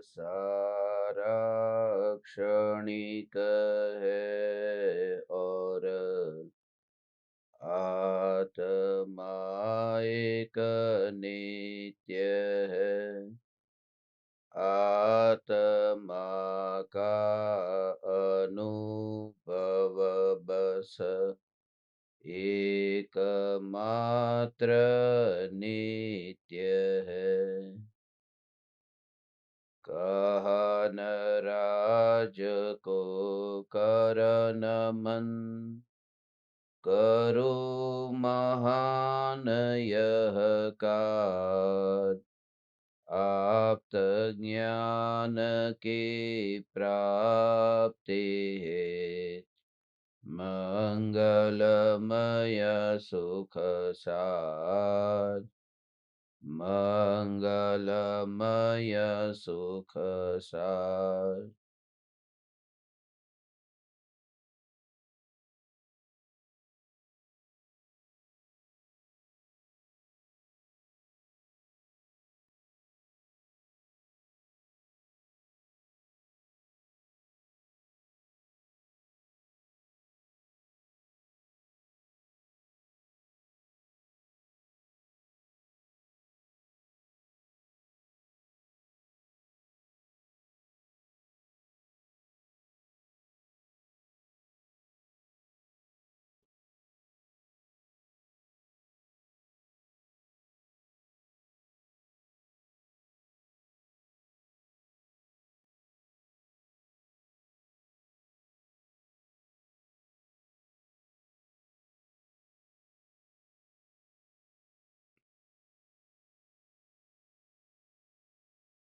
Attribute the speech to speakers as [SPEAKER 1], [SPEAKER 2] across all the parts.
[SPEAKER 1] सारा क्षणिक है और आत्मा एक नित्य है। आत्मा का अनुभव बस एकमात्र नित्य है। कहन राज को करन मन, करो महान यह कार्य। आप्त ज्ञान की प्राप्ति है, मंगलमय सुख सार। मंगलमय सुख सार।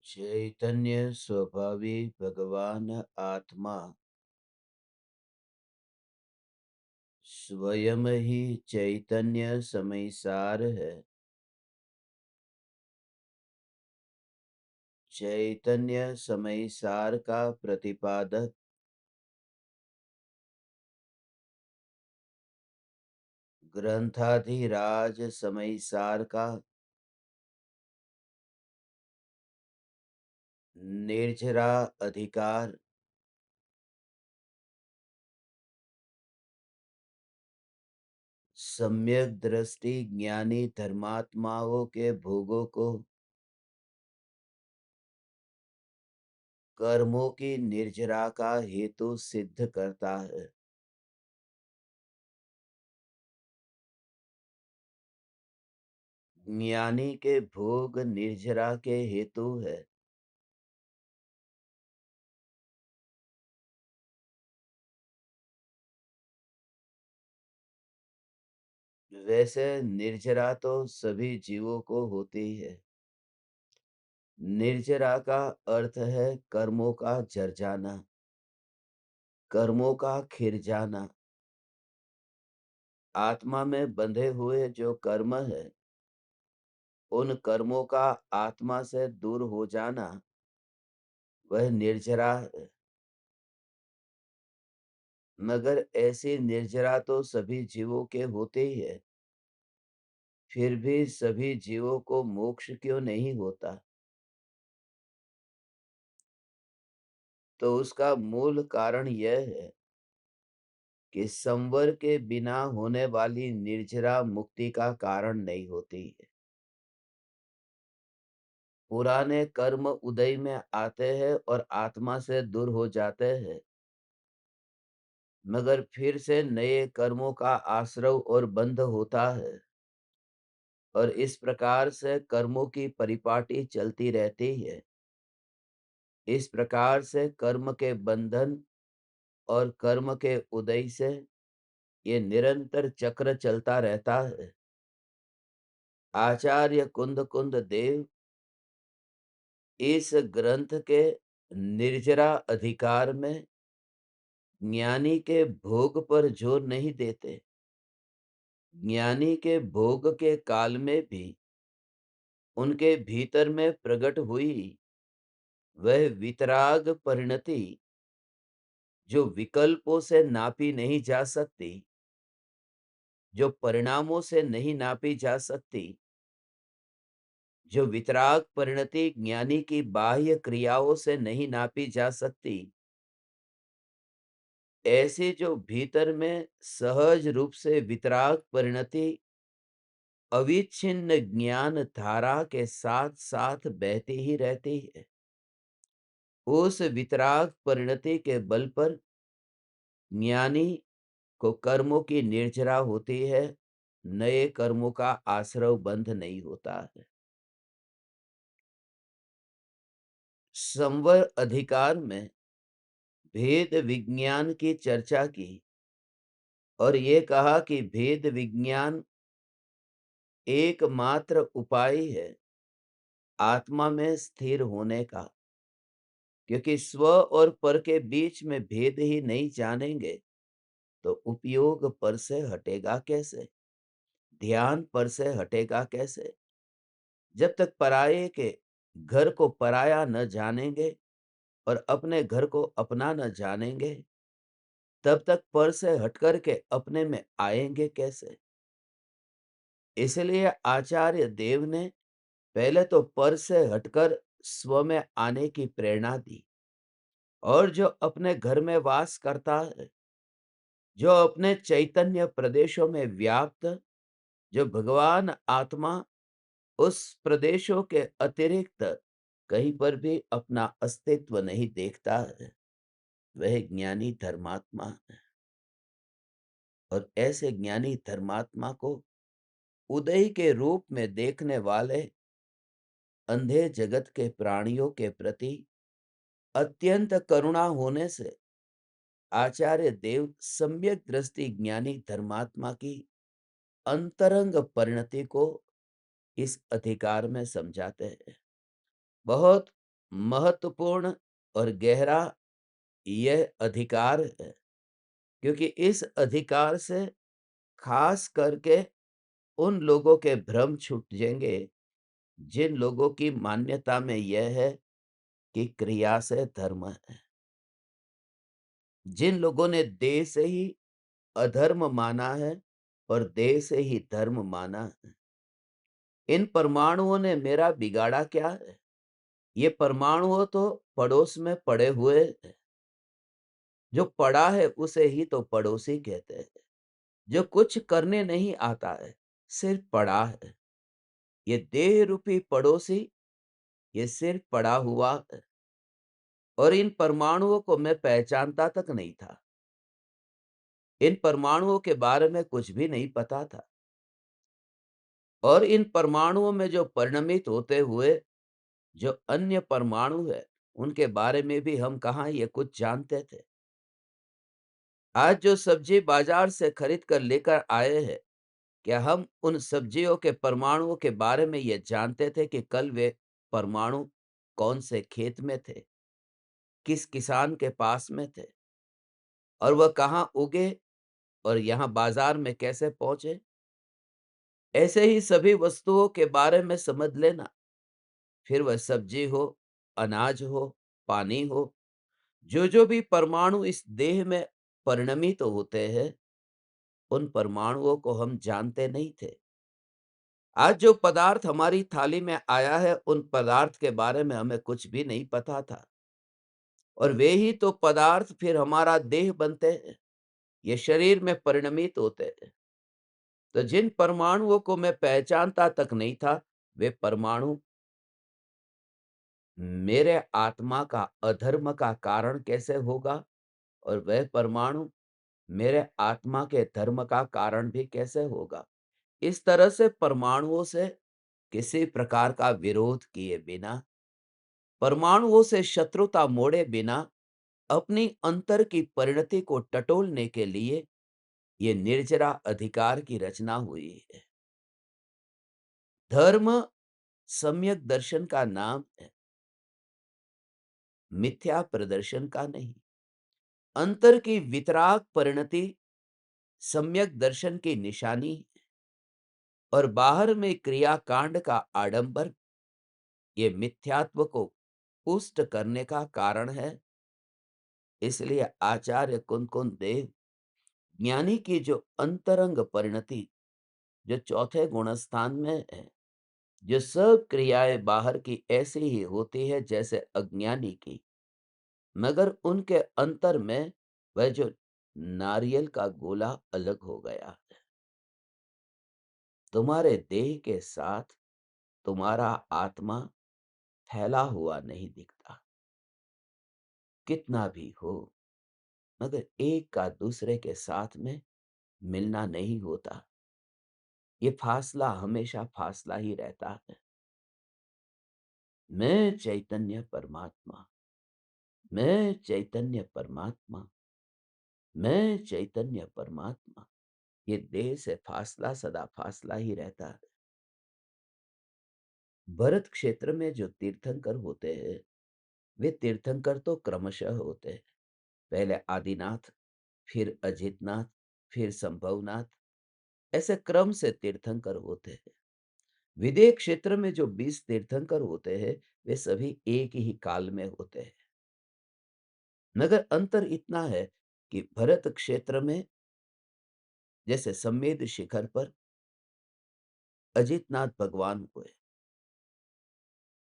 [SPEAKER 1] चैतन्य स्वभावी भगवान आत्मा स्वयं ही चैतन्य समयसार है। चैतन्य समयसार का प्रतिपादक ग्रंथाधिराज समयसार का निर्झरा अधिकार सम्यक दृष्टि ज्ञानी धर्मात्माओं के भोगों को कर्मों की निर्जरा का हेतु सिद्ध करता है। ज्ञानी के भोग निर्जरा के हेतु है। वैसे निर्जरा तो सभी जीवों को होती है। निर्जरा का अर्थ है कर्मों का जर जाना, कर्मों का खिर जाना। आत्मा में बंधे हुए जो कर्म है, उन कर्मों का आत्मा से दूर हो जाना, वह निर्जरा है। मगर ऐसी निर्जरा तो सभी जीवों के होते ही है। फिर भी सभी जीवों को मोक्ष क्यों नहीं होता? तो उसका मूल कारण यह है कि संवर के बिना होने वाली निर्जरा मुक्ति का कारण नहीं होती है। पुराने कर्म उदय में आते हैं और आत्मा से दूर हो जाते हैं, मगर फिर से नए कर्मों का आश्रव और बंध होता है और इस प्रकार से कर्मों की परिपाटी चलती रहती है। इस प्रकार से कर्म के बंधन और कर्म के उदय से ये निरंतर चक्र चलता रहता है। आचार्य कुंद कुंद देव इस ग्रंथ के निर्जरा अधिकार में ज्ञानी के भोग पर जोर नहीं देते। ज्ञानी के भोग के काल में भी उनके भीतर में प्रकट हुई वह वितराग परिणति, जो विकल्पों से नापी नहीं जा सकती, जो परिणामों से नहीं नापी जा सकती, जो वितराग परिणति ज्ञानी की बाह्य क्रियाओं से नहीं नापी जा सकती, ऐसे जो भीतर में सहज रूप से वितराग परिणति अविच्छिन्न ज्ञान धारा के साथ साथ बहती ही रहती है, उस वितराग परिणति के बल पर ज्ञानी को कर्मों की निर्जरा होती है, नए कर्मों का आश्रव बंध नहीं होता है। संवर अधिकार में भेद विज्ञान की चर्चा की और ये कहा कि भेद विज्ञान एकमात्र उपाय है आत्मा में स्थिर होने का, क्योंकि स्व और पर के बीच में भेद ही नहीं जानेंगे तो उपयोग पर से हटेगा कैसे, ध्यान पर से हटेगा कैसे। जब तक पराये के घर को पराया न जानेंगे और अपने घर को अपना न जानेंगे, तब तक पर से हटकर के अपने में आएंगे कैसे। इसलिए आचार्य देव ने पहले तो पर से हटकर स्व में आने की प्रेरणा दी, और जो अपने घर में वास करता है, जो अपने चैतन्य प्रदेशों में व्याप्त, जो भगवान आत्मा उस प्रदेशों के अतिरिक्त कहीं पर भी अपना अस्तित्व नहीं देखता है, वह ज्ञानी धर्मात्मा है। और ऐसे ज्ञानी धर्मात्मा को उदय के रूप में देखने वाले अंधे जगत के प्राणियों के प्रति अत्यंत करुणा होने से आचार्य देव सम्यक दृष्टि ज्ञानी धर्मात्मा की अंतरंग परिणति को इस अधिकार में समझाते हैं। बहुत महत्वपूर्ण और गहरा यह अधिकार है, क्योंकि इस अधिकार से खास करके उन लोगों के भ्रम छूट जाएंगे जिन लोगों की मान्यता में यह है कि क्रिया से धर्म है, जिन लोगों ने देह से ही अधर्म माना है और देह से ही धर्म माना है। इन परमाणुओं ने मेरा बिगाड़ा क्या है? ये परमाणु तो पड़ोस में पड़े हुए हैं। जो पड़ा है उसे ही तो पड़ोसी कहते हैं। जो कुछ करने नहीं आता है, सिर्फ पड़ा है। ये देह रूपी पड़ोसी, ये सिर्फ पड़ा हुआ है। और इन परमाणुओं को मैं पहचानता तक नहीं था। इन परमाणुओं के बारे में कुछ भी नहीं पता था। और इन परमाणुओं में जो परिणमित होते हुए जो अन्य परमाणु है, उनके बारे में भी हम कहाँ ये कुछ जानते थे। आज जो सब्जी बाजार से खरीद कर लेकर आए हैं, क्या हम उन सब्जियों के परमाणुओं के बारे में ये जानते थे कि कल वे परमाणु कौन से खेत में थे, किस किसान के पास में थे, और वह कहाँ उगे और यहाँ बाजार में कैसे पहुंचे? ऐसे ही सभी वस्तुओं के बारे में समझ लेना, फिर वह सब्जी हो, अनाज हो, पानी हो, जो भी परमाणु इस देह में परिणमित होते हैं, उन परमाणुओं को हम जानते नहीं थे। आज जो पदार्थ हमारी थाली में आया है, उन पदार्थ के बारे में हमें कुछ भी नहीं पता था। और वे ही तो पदार्थ फिर हमारा देह बनते हैं, ये शरीर में परिणमित होते हैं। तो जिन परमाणुओं को मैं पहचानता तक नहीं था, वे परमाणु मेरे आत्मा का अधर्म का कारण कैसे होगा, और वह परमाणु मेरे आत्मा के धर्म का कारण भी कैसे होगा। इस तरह से परमाणुओं से किसी प्रकार का विरोध किए बिना, परमाणुओं से शत्रुता मोड़े बिना, अपनी अंतर की परिणति को टटोलने के लिए ये निर्जरा अधिकार की रचना हुई है। धर्म सम्यक दर्शन का नाम है, मिथ्या प्रदर्शन का नहीं। अंतर की वितराग परिणति सम्यक दर्शन की निशानी है, और बाहर में क्रियाकांड का आडंबर ये मिथ्यात्व को पुष्ट करने का कारण है। इसलिए आचार्य कुंद देव ज्ञानी की जो अंतरंग परिणति जो चौथे गुणस्थान में है, जो सब क्रियाएं बाहर की ऐसी ही होती है जैसे अज्ञानी की, मगर उनके अंतर में वह जो नारियल का गोला अलग हो गया। तुम्हारे देह के साथ तुम्हारा आत्मा फैला हुआ नहीं दिखता, कितना भी हो, मगर एक का दूसरे के साथ में मिलना नहीं होता। ये फासला हमेशा फासला ही रहता है। मैं चैतन्य परमात्मा, मैं चैतन्य परमात्मा, मैं चैतन्य परमात्मा। ये देह से फासला सदा फासला ही रहता है। भरत क्षेत्र में जो तीर्थंकर होते हैं, वे तीर्थंकर तो क्रमशः होते हैं। पहले आदिनाथ, फिर अजितनाथ, फिर संभवनाथ, ऐसे क्रम से तीर्थंकर होते हैं। विदेह क्षेत्र में जो 20 तीर्थंकर होते हैं, वे सभी एक ही काल में होते हैं। मगर अंतर इतना है कि भरत क्षेत्र में जैसे सम्मेद शिखर पर अजितनाथ भगवान हुए,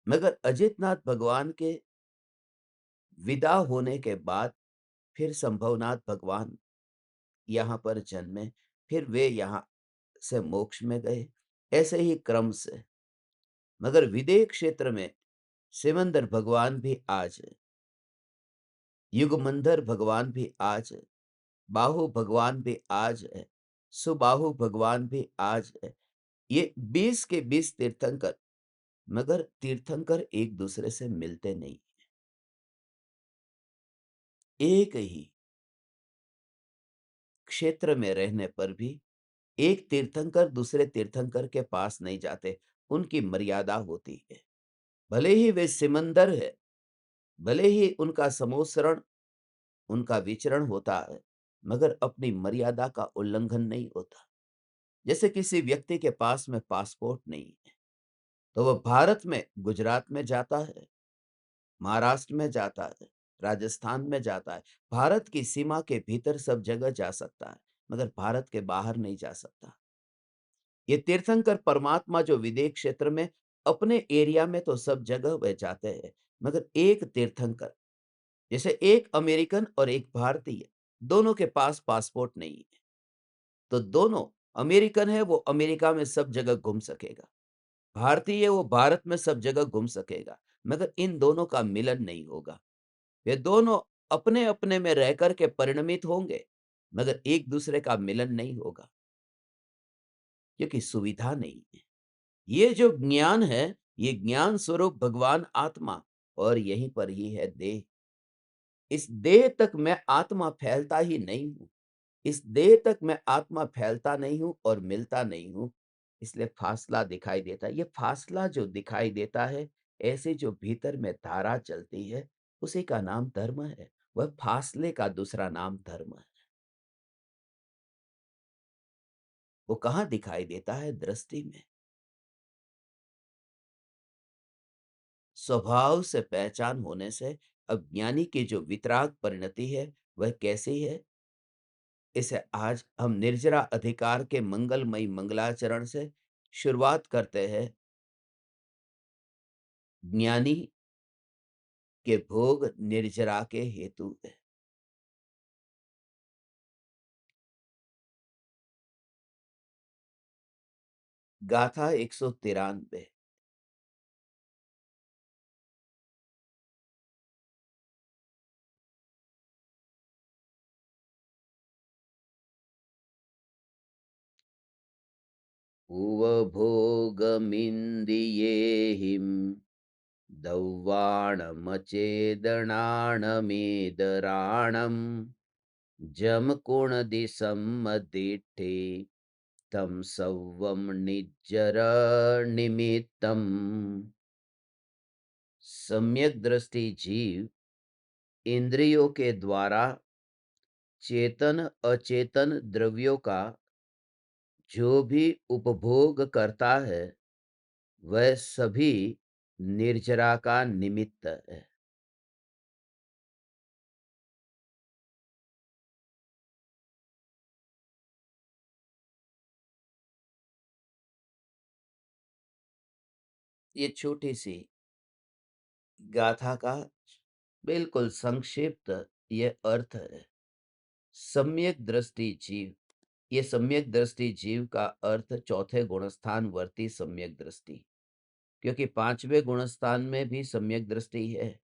[SPEAKER 1] मगर अजितनाथ भगवान के विदा होने के बाद फिर संभवनाथ भगवान यहाँ पर जन्मे, फिर वे यहाँ से मोक्ष में गए, ऐसे ही क्रम से। मगर विदेह क्षेत्र में सिमंदर भगवान भी आज है, युगमंधर भगवान भी आज है, बाहु भगवान भी आज है, सुबाहु भगवान भी आज है। ये 20 के 20 तीर्थंकर, मगर तीर्थंकर एक दूसरे से मिलते नहीं। एक ही क्षेत्र में रहने पर भी एक तीर्थंकर दूसरे तीर्थंकर के पास नहीं जाते, उनकी मर्यादा होती है। भले ही वे सिमंदर है, भले ही उनका समोसरण, उनका विचरण होता है, मगर अपनी मर्यादा का उल्लंघन नहीं होता। जैसे किसी व्यक्ति के पास में पासपोर्ट नहीं है, तो वह भारत में गुजरात में जाता है, महाराष्ट्र में जाता है, राजस्थान में जाता है, भारत की सीमा के भीतर सब जगह जा सकता है, मगर भारत के बाहर नहीं जा सकता। ये तीर्थंकर परमात्मा जो विदेह क्षेत्र में अपने एरिया में तो सब जगह वह जाते हैं, मगर एक तीर्थंकर, जैसे एक अमेरिकन और एक भारतीय, दोनों के पास पासपोर्ट नहीं है, तो दोनों, अमेरिकन है वो अमेरिका में सब जगह घूम सकेगा, भारतीय है वो भारत में सब जगह घूम सकेगा, मगर इन दोनों का मिलन नहीं होगा। वे दोनों अपने अपने में रह करके परिणमित होंगे, मगर एक दूसरे का मिलन नहीं होगा, क्योंकि सुविधा नहीं है। ये जो ज्ञान है, ये ज्ञान स्वरूप भगवान आत्मा, और यहीं पर ही है देह। इस देह तक मैं आत्मा फैलता ही नहीं हूं, इस देह तक मैं आत्मा फैलता नहीं हूं और मिलता नहीं हूं, इसलिए फासला दिखाई देता है। ये फासला जो दिखाई देता है, ऐसे जो भीतर में धारा चलती है, उसी का नाम धर्म है। वह फासले का दूसरा नाम धर्म है। वो कहाँ दिखाई देता है? दृष्टि में। स्वभाव से पहचान होने से अज्ञानी की जो वितराग परिणति है, वह कैसी है? इसे आज हम निर्जरा अधिकार के मंगलमयी मंगलाचरण से शुरुआत करते हैं। ज्ञानी के भोग निर्जरा के हेतु है। गाथा 193। उपभोगमिन्द्रियेहिं दौवाणमचेदणाणमेदराणम् जमकुणदिसम्मदिट्ठे तं सौवं निज्जरनिमित्तम्। सम्यक दृष्टि जीव इंद्रियों के द्वारा चेतन अचेतन द्रव्यों का जो भी उपभोग करता है, वह सभी निर्जरा का निमित्त है। ये छोटी-सी गाथा का बिल्कुल संक्षिप्त ये अर्थ है। सम्यक दृष्टि जीव। ये सम्यक दृष्टि जीव का अर्थ चौथे गुणस्थान वर्ती सम्यक दृष्टि, क्योंकि पांचवें गुणस्थान में भी सम्यक दृष्टि है,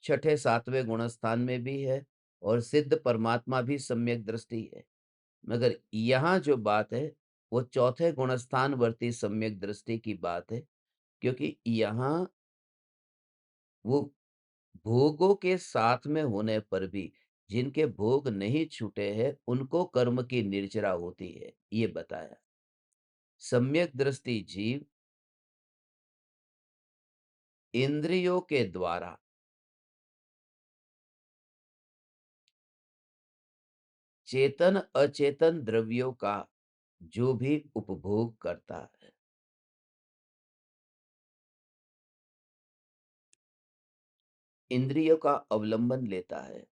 [SPEAKER 1] छठे सातवें गुणस्थान में भी है और सिद्ध परमात्मा भी सम्यक दृष्टि है। मगर यहाँ जो बात है वो चौथे गुणस्थान वर्ती सम्यक दृष्टि की बात है, क्योंकि यहाँ वो भोगों के साथ में होने पर भी जिनके भोग नहीं छूटे हैं उनको कर्म की निर्जरा होती है, ये बताया। सम्यक दृष्टि जीव इंद्रियों के द्वारा चेतन अचेतन द्रव्यों का जो भी उपभोग करता है, इंद्रियों का अवलंबन लेता है,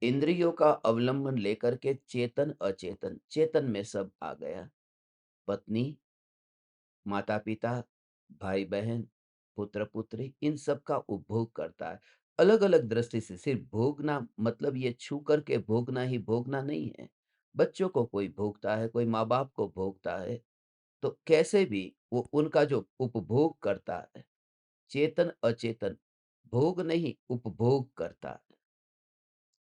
[SPEAKER 1] इंद्रियों का अवलंबन लेकर के चेतन अचेतन, चेतन में सब आ गया, पत्नी, माता पिता, भाई बहन, पुत्र पुत्री, इन सब का उपभोग करता है। अलग अलग दृष्टि से, सिर्फ भोगना मतलब ये छू करके भोगना ही भोगना नहीं है। बच्चों को कोई भोगता है, कोई माँ बाप को भोगता है, तो कैसे भी वो उनका जो उपभोग करता है, चेतन अचेतन, भोग नहीं उपभोग करता है।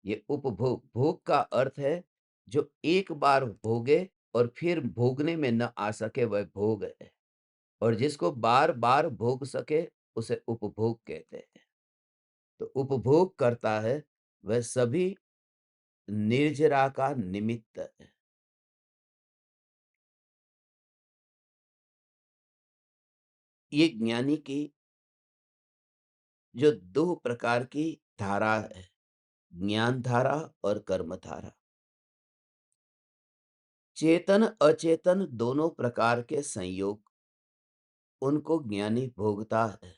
[SPEAKER 1] ये उपभोग, भोग का अर्थ है जो एक बार भोगे और फिर भोगने में न आ सके, वह भोग है। और जिसको बार बार भोग सके उसे उपभोग कहते हैं। तो उपभोग करता है वह सभी निर्जरा का निमित्त है। ये ज्ञानी की जो दो प्रकार की धारा है, ज्ञान धारा और कर्म धारा। चेतन अचेतन दोनों प्रकार के संयोग, उनको ज्ञानी भोगता है।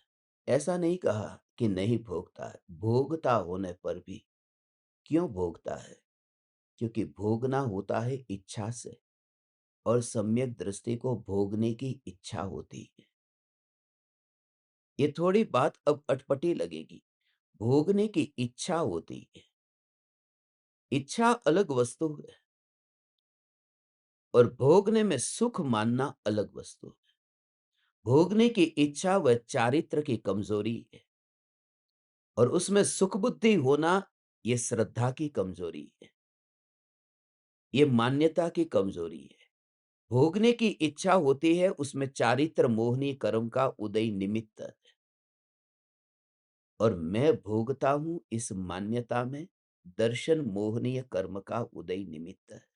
[SPEAKER 1] ऐसा नहीं कहा कि नहीं भोगता है, भोगता होने पर भी। क्यों भोगता है? क्योंकि भोगना होता है इच्छा से और सम्यक दृष्टि को भोगने की इच्छा होती है। ये थोड़ी बात अब अटपटी लगेगी। भोगने की इच्छा होती है। इच्छा अलग वस्तु है और भोगने में सुख मानना अलग वस्तु है। भोगने की इच्छा वह चारित्र की कमजोरी है और उसमें सुख बुद्धि होना ये श्रद्धा की कमजोरी है, ये मान्यता की कमजोरी है। भोगने की इच्छा होती है, उसमें चारित्र मोहनी कर्म का उदय निमित्त है। और मैं भोगता हूं इस मान्यता में दर्शन मोहनीय कर्म का उदय निमित्त है।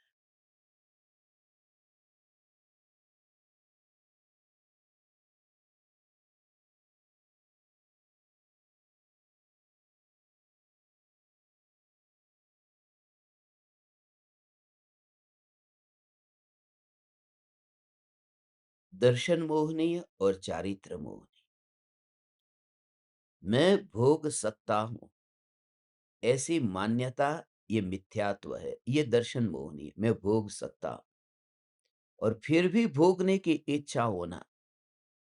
[SPEAKER 1] दर्शन मोहनीय और चारित्र मोहनीय। मैं भोग सकता हूं ऐसी मान्यता ये मिथ्यात्व है, ये दर्शन मोहनीय। मैं भोग सकता हूं और फिर भी भोगने की इच्छा होना,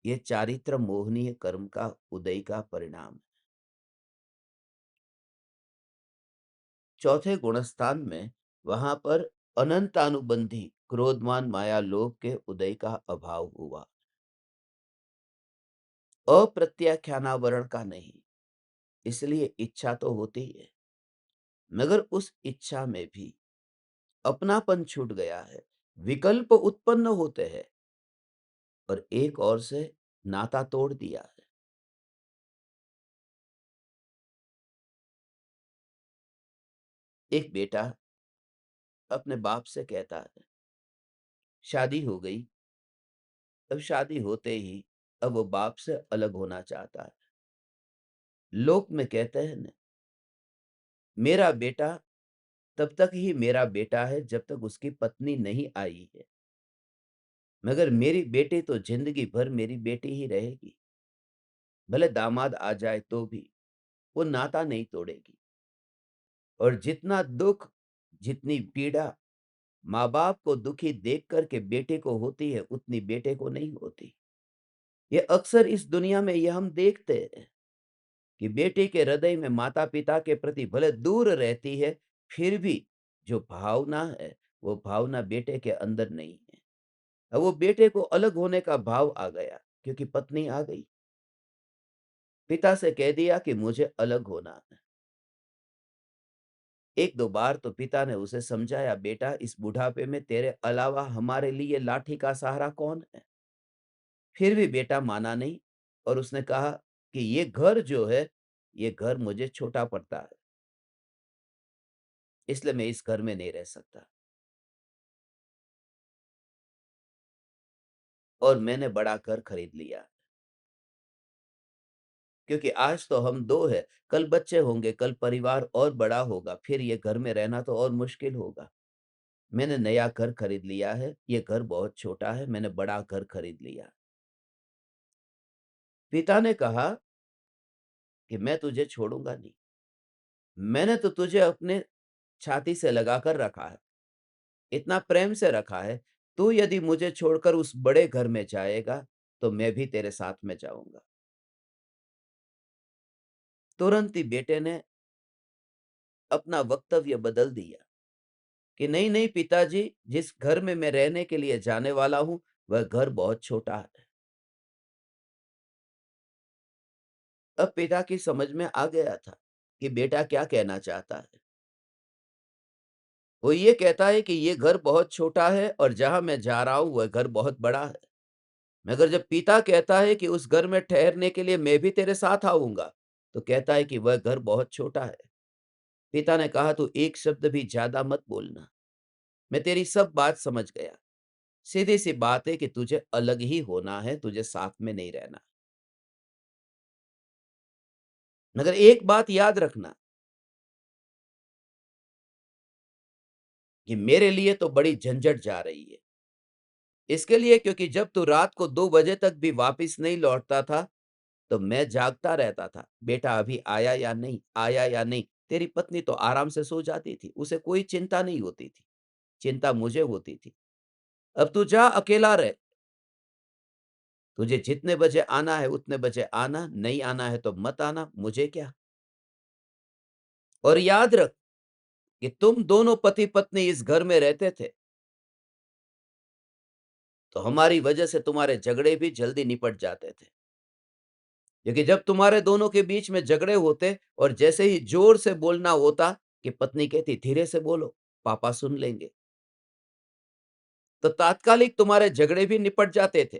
[SPEAKER 1] ये चारित्र मोहनीय कर्म का उदय का परिणाम है। चौथे गुणस्थान में वहां पर अनंतानुबंधी क्रोधमान माया लोभ के उदय का अभाव हुआ, अप्रत्याख्यानावरण का नहीं। इसलिए इच्छा तो होती है, मगर उस इच्छा में भी अपनापन छूट गया है, विकल्प उत्पन्न होते हैं और एक और से नाता तोड़ दिया है। एक बेटा अपने बाप से कहता है, शादी हो गई। अब शादी होते ही अब वो बाप से अलग होना चाहता है। लोक में कहते हैं न, मेरा बेटा तब तक ही मेरा बेटा है जब तक उसकी पत्नी नहीं आई है, मगर मेरी बेटी तो जिंदगी भर मेरी बेटी ही रहेगी। भले दामाद आ जाए तो भी वो नाता नहीं तोड़ेगी। और जितना दुख, जितनी पीड़ा माँ बाप को दुखी देख कर के बेटे को होती है, उतनी बेटे को नहीं होती। ये अक्सर इस दुनिया में ये हम देखते हैं कि बेटे के हृदय में माता-पिता के प्रति भले दूर रहती है, फिर भी जो भावना है, वो भावना बेटे के अंदर नहीं है। अब वो बेटे को अलग होने का भाव आ गया क्योंकि पत्नी आ गई। पिता से कह दिया कि मुझे अलग होना है। 1-2 बार तो पिता ने उसे समझाया, बेटा इस बुढ़ापे में तेरे अलावा हमारे लिए लाठी का सहारा कौन है? फिर भी बेटा माना नहीं और उसने कहा कि ये घर जो है, ये घर मुझे छोटा पड़ता है, इसलिए मैं इस घर में नहीं रह सकता और मैंने बड़ा घर खरीद लिया। क्योंकि आज तो हम 2 हैं, कल बच्चे होंगे, कल परिवार और बड़ा होगा, फिर ये घर में रहना तो और मुश्किल होगा। मैंने नया घर खरीद लिया है, ये घर बहुत छोटा है, मैंने बड़ा घर खरीद लिया। पिता ने कहा कि मैं तुझे छोड़ूँगा नहीं। मैंने तो तुझे अपने छाती से लगाकर रखा है, इतना प्रेम से रखा है, तू यदि मुझे छोड़कर उस बड़े घर में जाएगा, तो मैं भी तेरे साथ में जाऊँगा। तुरंत ही बेटे ने अपना वक्तव्य बदल दिया कि नहीं, नहीं पिताजी, जिस घर में मैं रहने के लिए जाने वाला हूँ, वह घर बहुत छोटा है। अब पिता की समझ में आ गया था कि बेटा क्या कहना चाहता है। वो ये कहता है कि ये घर बहुत छोटा है और जहाँ मैं जा रहा हूँ, वह घर बहुत बड़ा है। मगर जब पिता कहता है कि उस घर में ठहरने के लिए मैं भी तेरे साथ आऊँगा, तो कहता है कि वह घर बहुत छोटा है। पिता ने कहा, "तू एक शब्द भी ज़्यादा मत बोलना। मैं तेरी सब बात समझ गया। सीधी-सी बात है कि तुझे अलग ही होना है, तुझे साथ में नहीं रहना। मगर एक बात याद रखना कि मेरे लिए तो बड़ी झंझट जा रही है। इसके लिए क्योंकि जब तू रात को 2 बजे तक भी वापिस नहीं लौटता था, तो मैं जागता रहता था, बेटा अभी आया या नहीं, आया या नहीं। तेरी पत्नी तो आराम से सो जाती थी, उसे कोई चिंता नहीं होती थी, चिंता मुझे होती थी। अब तू जा अकेला रह, तुझे जितने बजे आना है उतने बजे आना, नहीं आना है तो मत आना, मुझे क्या? और याद रख कि तुम दोनों पति-पत्नी इस घर में रहते थे, तो हमारी वजह से तुम्हारे झगड़े भी जल्दी निपट जाते थे। क्योंकि जब तुम्हारे दोनों के बीच में झगड़े होते और जैसे ही ज़ोर से बोलना होता कि पत्नी कहती, "धीरे से बोलो, पापा सुन लेंगे।" तो तात्कालिक तुम्हारे झगड़े भी निपट जाते थे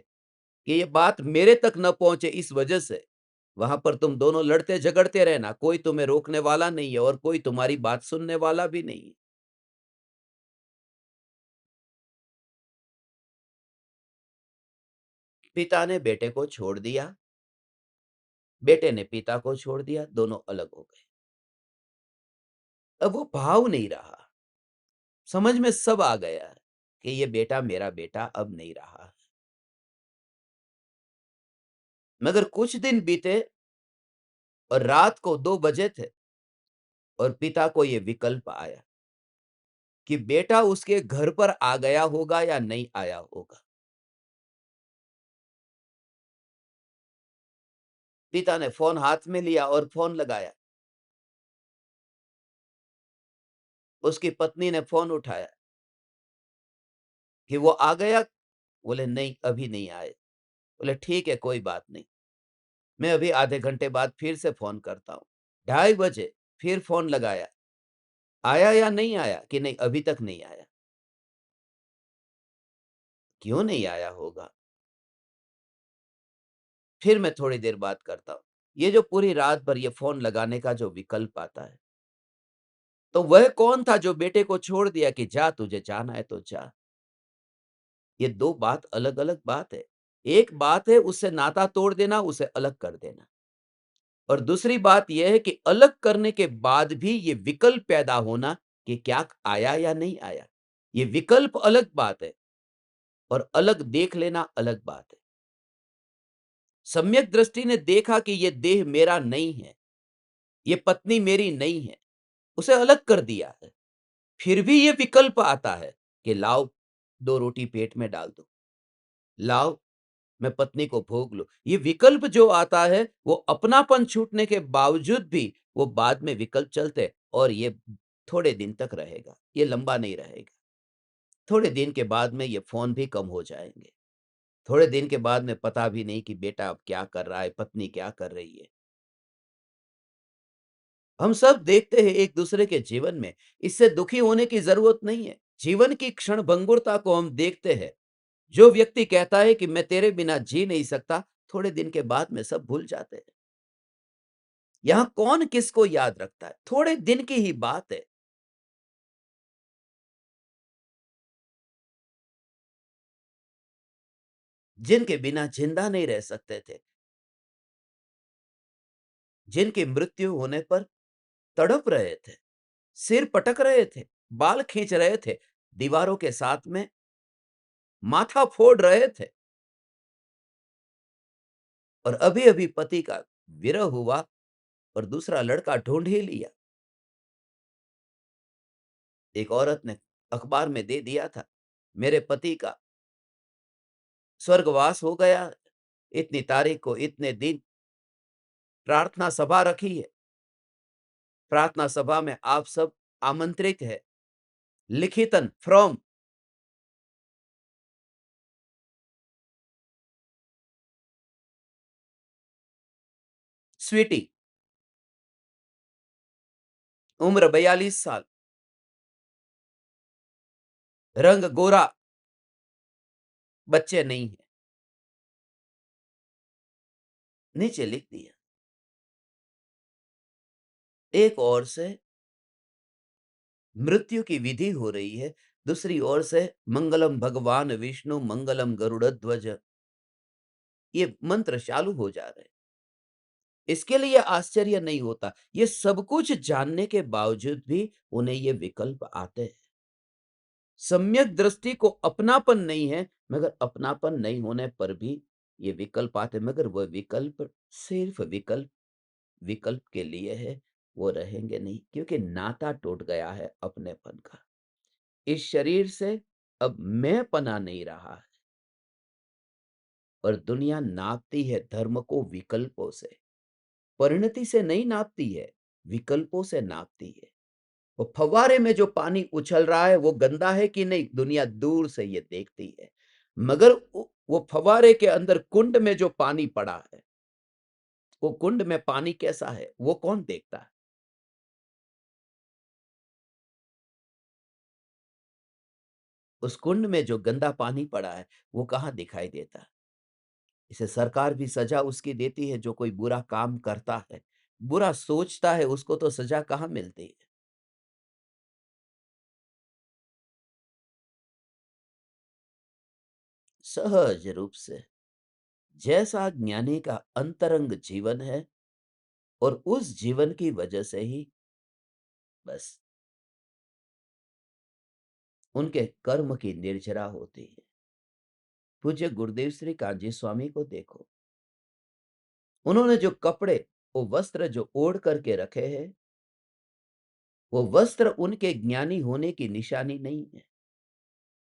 [SPEAKER 1] कि ये बात मेरे तक न पहुँचे इस वजह से। वहाँ पर तुम दोनों लड़ते-झगड़ते रहना, कोई तुम्हें रोकने वाला नहीं है और कोई तुम्हारी बात सुनने वाला भी नहीं है। पिता ने बेटे को छोड़ दिया, बेटे ने पिता को छोड़ दिया, दोनों अलग हो गए। अब वो भाव नहीं रहा, समझ में सब आ गया है कि ये बेटा मेरा बेटा अब नहीं रहा। मगर कुछ दिन बीते और रात को 2 बजे थे और पिता को ये विकल्प आया कि बेटा उसके घर पर आ गया होगा या नहीं आया होगा। पिता ने फ़ोन हाथ में लिया और फ़ोन लगाया। उसकी पत्नी ने फ़ोन उठाया कि वो आ गया? बोले नहीं, अभी नहीं आए। बोले ठीक है, कोई बात नहीं। मैं अभी आधे घंटे बाद फिर से फ़ोन करता हूँ। ढाई बजे फिर फ़ोन लगाया। आया या नहीं आया? कि नहीं अभी तक नहीं आया। क्यों नहीं आया होगा? फिर मैं थोड़ी देर बात करता हूँ। ये जो पूरी रात भर ये फ़ोन लगाने का जो विकल्प आता है, तो वह कौन था जो बेटे को छोड़ दिया कि जा तुझे जाना है तो जा। ये 2 बात अलग-अलग बात है। एक बात है उससे नाता तोड़ देना, उसे अलग कर देना और दूसरी बात ये है कि अलग करने के बाद भी ये विकल्प पैदा होना कि क्या आया या नहीं आया। ये विकल्प अलग बात है और अलग देख लेना अलग बात है। सम्यक दृष्टि ने देखा कि ये देह मेरा नहीं है, ये पत्नी मेरी नहीं है, उसे अलग कर दिया है। फिर भी ये विकल्प आता है कि लाओ 2 रोटी पेट में डाल दो, लाओ मैं पत्नी को भोग लूँ। ये विकल्प जो आता है, वो अपनापन छूटने के बावजूद भी वो बाद में विकल्प चलते हैं और ये थोड़े दिन तक रहेगा, ये लंबा नहीं रहेगा। थोड़े दिन के बाद में ये फ़ोन भी कम हो जाएँगे। थोड़े दिन के बाद में पता भी नहीं कि बेटा अब क्या कर रहा है, पत्नी क्या कर रही है। हम सब देखते हैं एक-दूसरे के जीवन में, इससे दुखी होने की ज़रूरत नहीं है। जीवन की क्षणभंगुरता को हम देखते हैं। जो व्यक्ति कहता है कि मैं तेरे बिना जी नहीं सकता, थोड़े दिन के बाद में सब भूल जाते हैं। यहाँ कौन किसको याद रखता है? थोड़े दिन की ही बात है। जिनके बिना जिंदा नहीं रह सकते थे, जिनकी मृत्यु होने पर तड़प रहे थे, सिर पटक रहे थे, बाल खींच रहे थे, दीवारों के साथ में माथा फोड़ रहे थे और अभी-अभी पति का विरह हुआ और दूसरा लड़का ढूँढ ही लिया। एक औरत ने अखबार में दे दिया था, मेरे पति का स्वर्गवास हो गया, इतनी तारीख को इतने दिन प्रार्थना सभा रखी है। प्रार्थना सभा में आप सब आमंत्रित है। लिखितन फ्रॉम स्वीटी, उम्र 42 साल, रंग गोरा, बच्चे नहीं है। नीचे लिख दिया। एक ओर से मृत्यु की विधि हो रही है, दूसरी ओर से मंगलम भगवान विष्णु, मंगलम गरुड़ध्वज, ये मंत्र चालू हो जा रहे हैं। इसके लिए आश्चर्य नहीं होता। ये सब कुछ जानने के बावजूद भी उन्हें ये विकल्प आते हैं। सम्यक दृष्टि को अपनापन नहीं है, मगर अपनापन नहीं होने पर भी ये विकल्प आते हैं, मगर वह विकल्प सिर्फ विकल्प विकल्प के लिए है, वो रहेंगे नहीं क्योंकि नाता टूट गया है अपनेपन का। इस शरीर से अब मैंपना नहीं रहा है और दुनिया नापती है धर्म को विकल्पों से। परिणति से नहीं नापती है, विकल्पों से नापती है। वो फव्वारे में जो पानी उछल रहा है वो गंदा है कि नहीं, दुनिया दूर से ये देखती है। मगर वो फव्वारे के अंदर कुंड में जो पानी पड़ा है, वो कुंड में पानी कैसा है, वो कौन देखता है? उस कुंड में जो गंदा पानी पड़ा है, वो कहाँ दिखाई देता है? इसे सरकार भी सजा उसकी देती है जो कोई बुरा काम करता है, बुरा सोचता है, उसको तो सजा कहाँ मिलती है? सहज रूप से जैसा ज्ञानी का अंतरंग जीवन है और उस जीवन की वजह से ही बस उनके कर्म की निर्जरा होती है। पूज्य गुरुदेव श्री कांजी स्वामी को देखो, उन्होंने जो कपड़े, वो वस्त्र जो ओढ़ करके रखे हैं, वो वस्त्र उनके ज्ञानी होने की निशानी नहीं है।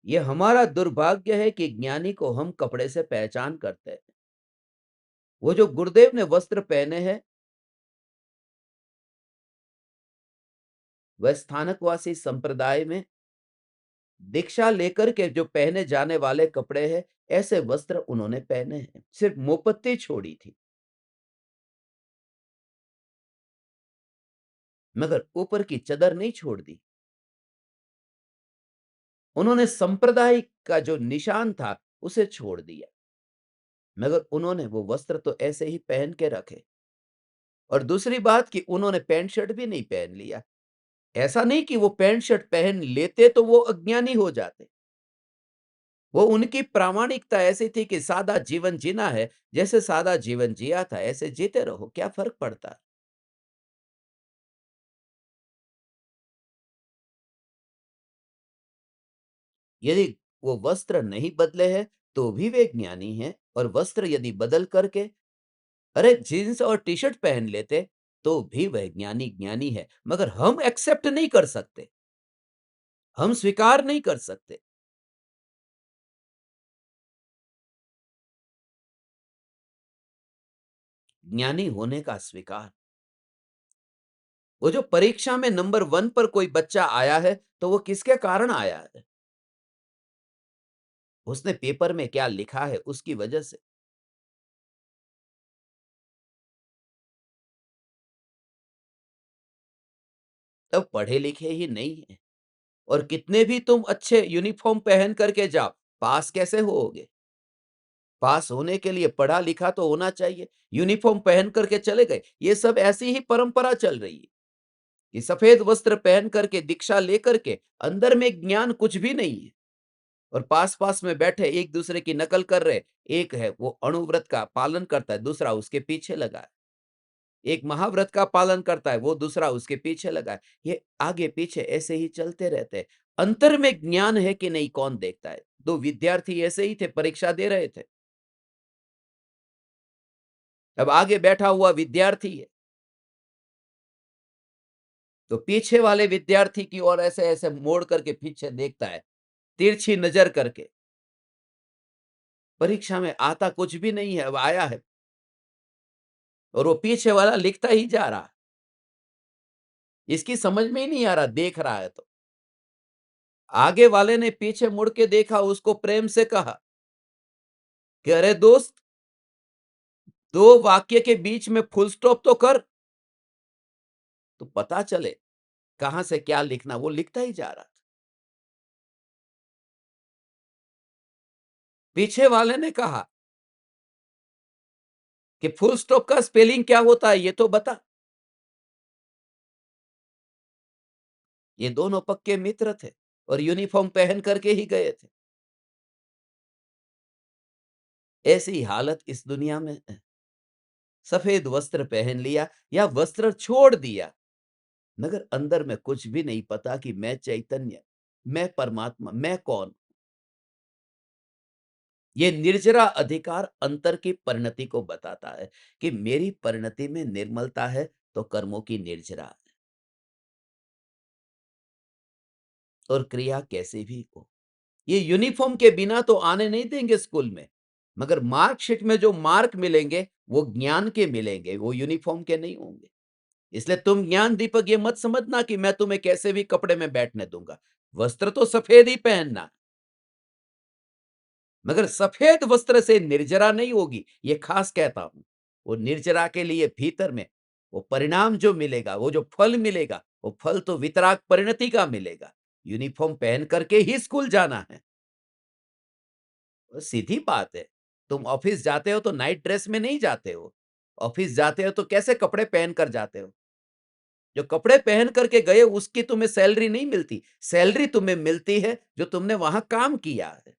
[SPEAKER 1] ये हमारा दुर्भाग्य है कि ज्ञानी को हम कपड़े से पहचान करते हैं। वो जो गुरुदेव ने वस्त्र पहने हैं, वह स्थानकवासी संप्रदाय में दीक्षा लेकर के जो पहने जाने वाले कपड़े हैं, ऐसे वस्त्र उन्होंने पहने हैं। सिर्फ मोमबत्ती छोड़ी थी, मगर ऊपर की चदर नहीं छोड़ दी। उन्होंने संप्रदाय का जो निशान था, उसे छोड़ दिया, मगर उन्होंने वो वस्त्र तो ऐसे ही पहन के रखे और दूसरी बात कि उन्होंने पैंट शर्ट भी नहीं पहन लिया। ऐसा नहीं कि वो पैंट शर्ट पहन लेते तो वो अज्ञानी हो जाते। वो उनकी प्रामाणिकता ऐसी थी कि सादा जीवन जीना है, जैसे सादा जीवन जिया था ऐसे जीते रहो, क्या फ़र्क पड़ता है? यदि वो वस्त्र नहीं बदले हैं, तो भी वे ज्ञानी हैं और वस्त्र यदि बदल करके अरे जीन्स और टी-शर्ट पहन लेते, तो भी वह ज्ञानी ज्ञानी है, मगर हम एक्सेप्ट नहीं कर सकते, हम स्वीकार नहीं कर सकते। ज्ञानी होने का स्वीकार। वो जो परीक्षा में नंबर 1 पर कोई बच्चा आया है, तो वो किसके कारण आया है? उसने पेपर में क्या लिखा है उसकी वजह से। तब पढ़े लिखे ही नहीं है और कितने भी तुम अच्छे यूनिफ़ॉर्म पहन कर के जाओ, पास कैसे होगे? पास होने के लिए पढ़ा लिखा तो होना चाहिए। यूनिफ़ॉर्म पहन कर के चले गए, ये सब ऐसी ही परंपरा चल रही है कि सफ़ेद वस्त्र पहन कर के दीक्षा लेकर के अंदर में ज्ञान कुछ भी नहीं है और पास-पास में बैठे एक-दूसरे की नकल कर रहे। एक है वो अणुव्रत का पालन करता है, दूसरा उसके पीछे लगा है। एक महाव्रत का पालन करता है, वो दूसरा उसके पीछे लगा है। ये आगे-पीछे ऐसे ही चलते रहते हैं। अंतर में ज्ञान है कि नहीं कौन देखता है? 2 विद्यार्थी ऐसे ही थे, परीक्षा दे रहे थे। अब आगे बैठा हुआ विद्यार्थी है, तो पीछे वाले विद्यार्थी की ओर ऐसे-ऐसे मोड़ करके पीछे देखता है, तिरछी नज़र करके। परीक्षा में आता कुछ भी नहीं है, अब आया है और वो पीछे वाला लिखता ही जा रहा है। इसकी समझ में ही नहीं आ रहा, देख रहा है तो। आगे वाले ने पीछे मुड़ के देखा, उसको प्रेम से कहा कि अरे दोस्त, 2 वाक्य के बीच में फुल स्टॉप तो कर, तो पता चले कहाँ से क्या लिखना। वो लिखता ही जा रहा था। पीछे वाले ने कहा कि फुल स्टॉप का स्पेलिंग क्या होता है ये तो बता। ये दोनों पक्के मित्र थे और यूनिफॉर्म पहन करके ही गए थे। ऐसी हालत इस दुनिया में है। सफेद वस्त्र पहन लिया या वस्त्र छोड़ दिया, मगर अंदर में कुछ भी नहीं पता कि मैं चैतन्य, मैं परमात्मा, मैं कौन। ये निर्जरा अधिकार अंतर की परिणति को बताता है कि मेरी परिणति में निर्मलता है तो कर्मों की निर्जरा है और क्रिया कैसे भी हो। ये यूनिफॉर्म के बिना तो आने नहीं देंगे स्कूल में, मगर मार्कशीट में जो मार्क मिलेंगे वो ज्ञान के मिलेंगे, वो यूनिफॉर्म के नहीं होंगे। इसलिए तुम ज्ञान दीपक ये मत समझना कि मैं तुम्हें कैसे भी कपड़े में बैठने दूंगा। वस्त्र तो सफेद ही पहनना, मगर सफेद वस्त्र से निर्जरा नहीं होगी, ये खास कहता हूं। वो निर्जरा के लिए भीतर में वो परिणाम जो मिलेगा, वो जो फल मिलेगा, वो फल तो वितराग परिणति का मिलेगा। यूनिफॉर्म पहन करके ही स्कूल जाना है, सीधी बात है। तुम ऑफिस जाते हो तो नाइट ड्रेस में नहीं जाते हो। ऑफिस जाते हो तो कैसे कपड़े पहन कर जाते हो? जो कपड़े पहन करके गए उसकी तुम्हें सैलरी नहीं मिलती। सैलरी तुम्हें मिलती है जो तुमने वहां काम किया है।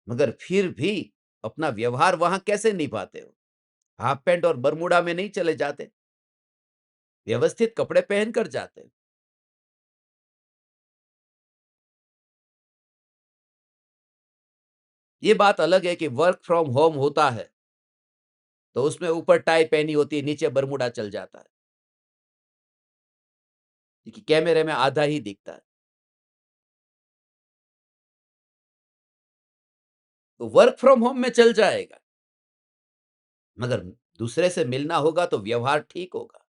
[SPEAKER 1] मगर फिर भी अपना व्यवहार वहां कैसे निभाते हो? हाफ पैंट और बरमूडा में नहीं चले जाते, व्यवस्थित कपड़े पहन कर जाते हो। ये बात अलग है कि वर्क फ्रॉम होम होता है, तो उसमें ऊपर टाई पहनी होती है, नीचे बरमूडा चल जाता है, क्योंकि कैमरे में आधा ही दिखता है। तो वर्क फ्रॉम होम में चल जाएगा, मगर दूसरे से मिलना होगा तो व्यवहार ठीक होगा।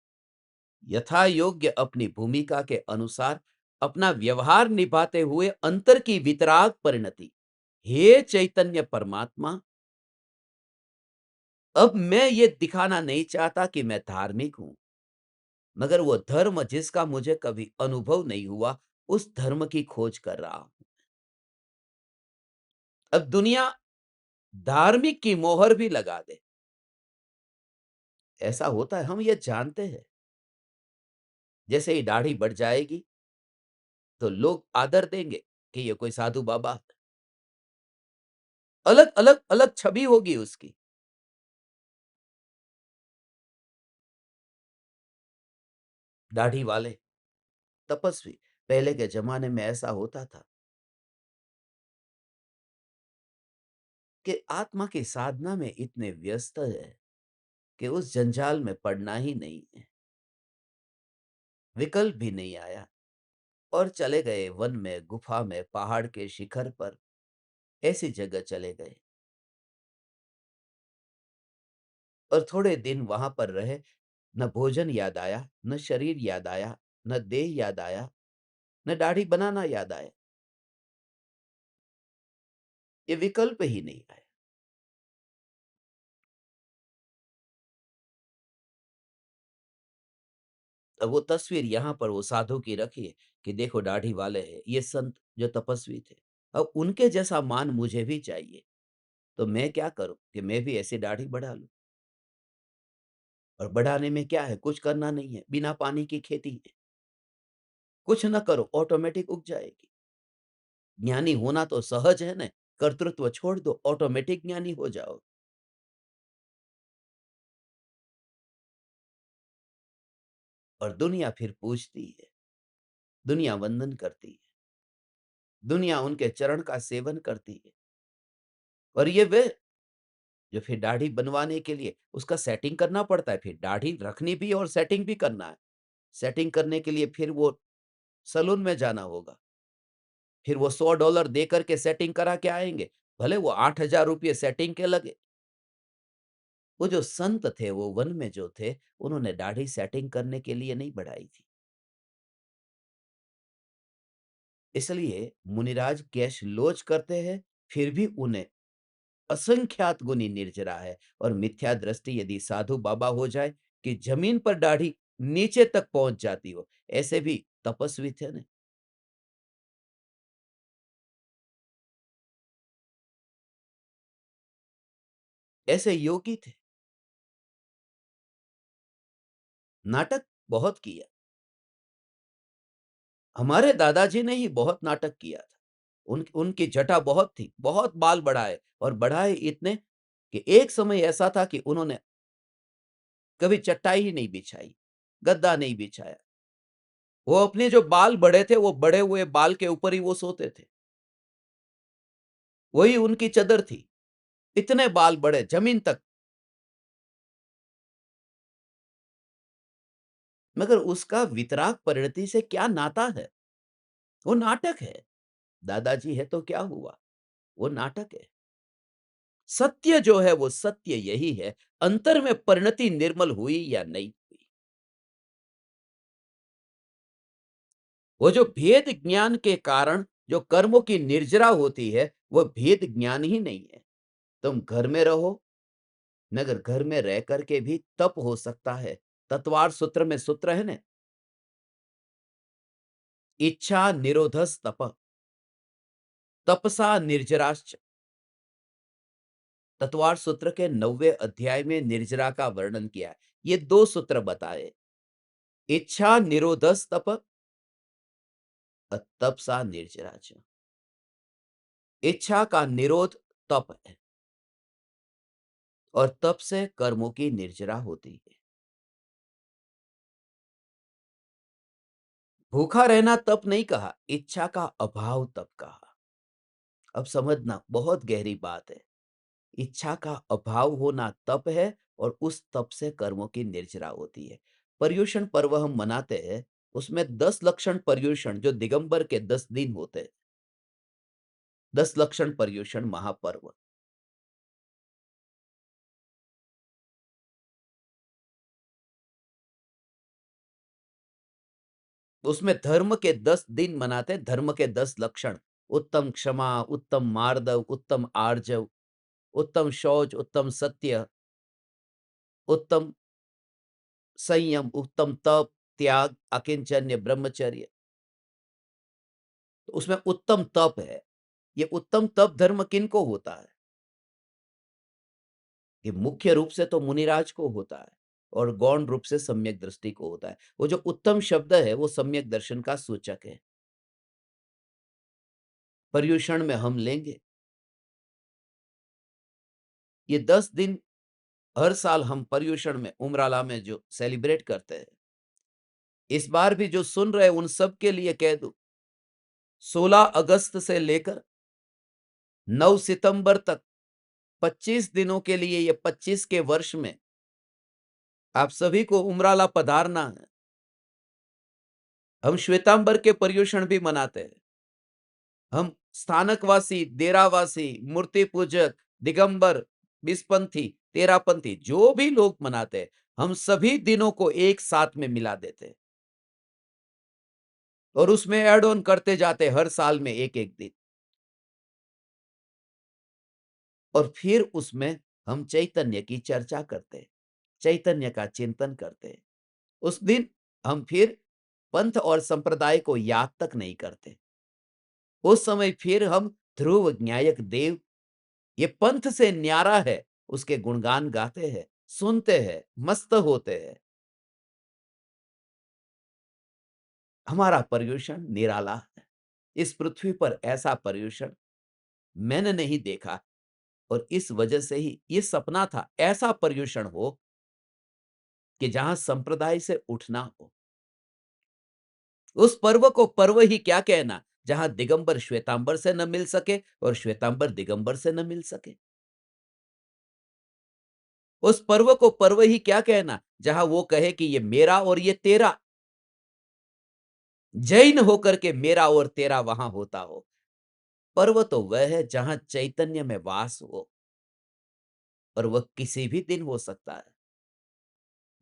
[SPEAKER 1] यथा योग्य अपनी भूमिका के अनुसार अपना व्यवहार निभाते हुए अंतर की वितराग परिणति। हे चैतन्य परमात्मा, अब मैं ये दिखाना नहीं चाहता कि मैं धार्मिक हूं, मगर वो धर्म जिसका मुझे कभी अनुभव नहीं हुआ, उस धर्म की खोज कर रहा हूं। अब दुनिया धार्मिक की मोहर भी लगा दे, ऐसा होता है, हम ये जानते हैं। जैसे ही दाढ़ी बढ़ जाएगी तो लोग आदर देंगे कि ये कोई साधु बाबा है। अलग अलग अलग छवि होगी उसकी। दाढ़ी वाले तपस्वी, पहले के जमाने में ऐसा होता था कि आत्मा की साधना में इतने व्यस्त है कि उस जंजाल में पड़ना ही नहीं है। विकल्प भी नहीं आया और चले गए वन में, गुफा में, पहाड़ के शिखर पर, ऐसी जगह चले गए और थोड़े दिन वहां पर रहे, न भोजन याद आया, न शरीर याद आया, न देह याद आया, न दाढ़ी बनाना याद आया। ये विकल्प ही नहीं आया। अब वो तस्वीर यहाँ पर वो साधु की रखी है कि देखो दाढ़ी वाले हैं, ये संत जो तपस्वी थे। अब उनके जैसा मान मुझे भी चाहिए, तो मैं क्या करूँ कि मैं भी ऐसी दाढ़ी बढ़ा लूँ। और बढ़ाने में क्या है, कुछ करना नहीं है, बिना पानी की खेती है। कुछ ना करो, ऑटोमेटिक उग जाएगी। ज्ञानी होना तो सहज है ना, कर्तृत्व छोड़ दो, ऑटोमेटिक ज्ञानी हो जाओ। और दुनिया फिर पूछती है, दुनिया वंदन करती है, दुनिया उनके चरण का सेवन करती है। और ये वे जो फिर दाढ़ी बनवाने के लिए उसका सेटिंग करना पड़ता है, फिर दाढ़ी रखनी भी और सेटिंग भी करना है। सेटिंग करने के लिए फिर वो सैलून में जाना होगा। फिर वो $100 दे करके सेटिंग करा के आएँगे, भले वो ₹8,000 सेटिंग के लगे। वो जो संत थे, वो वन में जो थे, उन्होंने दाढ़ी सेटिंग करने के लिए नहीं बढ़ाई थी। इसलिए मुनिराज कैश लोच करते हैं, फिर भी उन्हें असंख्यात गुनी निर्जरा है। और मिथ्या दृष्टि यदि साधु बाबा हो जाए कि जमीन पर दाढ़ी नीचे तक पहुंच जाती हो, ऐसे भी तपस्वी थे ना, ऐसे योगी थे। नाटक बहुत किया। हमारे दादाजी ने ही बहुत नाटक किया था। उनकी जटा बहुत थी, बहुत बाल बढ़ाए और बढ़ाए इतने कि एक समय ऐसा था कि उन्होंने कभी चटाई ही नहीं बिछाई, गद्दा नहीं बिछाया। वो अपने जो बाल बड़े थे, वो बड़े हुए बाल के ऊपर ही वो सोते थे। वही उनकी चदर थी। इतने बाल बड़े जमीन तक। मगर उसका वितराग परिणति से क्या नाता है? वो नाटक है। दादाजी है तो क्या हुआ? वो नाटक है। सत्य जो है वो सत्य यही है, अंतर में परिणति निर्मल हुई या नहीं हुई। वो जो भेद ज्ञान के कारण जो कर्मों की निर्जरा होती है, वो भेद ज्ञान ही नहीं है। तुम घर में रहो, मगर घर में रह करके भी तप हो सकता है। तत्वार सूत्र में सूत्र है ना, इच्छा निरोधस तप, तपसा निर्जराश्च। तत्वार सूत्र के 9वें अध्याय में निर्जरा का वर्णन किया है। ये 2 सूत्र बताए, इच्छा निरोधस तप, तपसा निर्जराच। इच्छा का निरोध तप है, और तप से कर्मों की निर्जरा होती है। भूखा रहना तप नहीं कहा, इच्छा का अभाव तप कहा। अब समझना, बहुत गहरी बात है। इच्छा का अभाव होना तप है, और उस तप से कर्मों की निर्जरा होती है। पर्युषण पर्व हम मनाते हैं, उसमें 10 लक्षण पर्युषण जो दिगंबर के 10 दिन होते हैं, 10 लक्षण पर्युषण महापर्व। उसमें धर्म के 10 दिन मनाते हैं, धर्म के 10 लक्षण। उत्तम क्षमा, उत्तम मार्दव, उत्तम आर्जव, उत्तम शौच, उत्तम सत्य, उत्तम संयम, उत्तम तप, त्याग, अकिंचन्य, ब्रह्मचर्य। तो उसमें उत्तम तप है। ये उत्तम तप धर्म किनको होता है? ये मुख्य रूप से तो मुनिराज को होता है, और गौण रूप से सम्यक दृष्टि को होता है। वो जो उत्तम शब्द है, वो सम्यक दर्शन का सूचक है। पर्युषण में हम लेंगे ये 10 दिन। हर साल हम पर्युषण में उमराला में जो सेलिब्रेट करते हैं, इस बार भी जो सुन रहे हैं उन सब के लिए कह दूं, 16 अगस्त से लेकर 9 सितंबर तक 25 दिनों के लिए, ये 25 के वर्ष में आप सभी को उमराला पधारना है। हम श्वेतांबर के पर्युषण भी मनाते हैं। हम स्थानकवासी, डेरावासी, मूर्ति पूजक, दिगंबर, बिसपंथी तेरापंथी जो भी लोग मनाते हैं, हम सभी दिनों को एक साथ में मिला देते हैं और उसमें ऐड ऑन करते जाते हैं हर साल में एक-एक दिन। और फिर उसमें हम चैतन्य की चर्चा करते हैं, चैतन्य का चिंतन करते हैं। उस दिन हम फिर पंथ और संप्रदाय को याद तक नहीं करते। उस समय फिर हम ध्रुव ज्ञायक देव, ये पंथ से न्यारा है, उसके गुणगान गाते हैं, सुनते हैं, मस्त होते हैं। हमारा पर्यूषण निराला है। इस पृथ्वी पर ऐसा पर्यूषण मैंने नहीं देखा और इस वजह से ही ये सपना था, ऐसा पर्यूषण हो कि जहां संप्रदाय से उठना हो। उस पर्व को पर्व ही क्या कहना, जहां दिगंबर श्वेतांबर से न मिल सके और श्वेतांबर दिगंबर से न मिल सके। उस पर्व को पर्व ही क्या कहना, जहां वो कहे कि ये मेरा और ये तेरा, जैन होकर के मेरा और तेरा वहां होता हो। पर्व तो वह है जहां चैतन्य में वास हो और वह किसी भी दिन हो सकता है।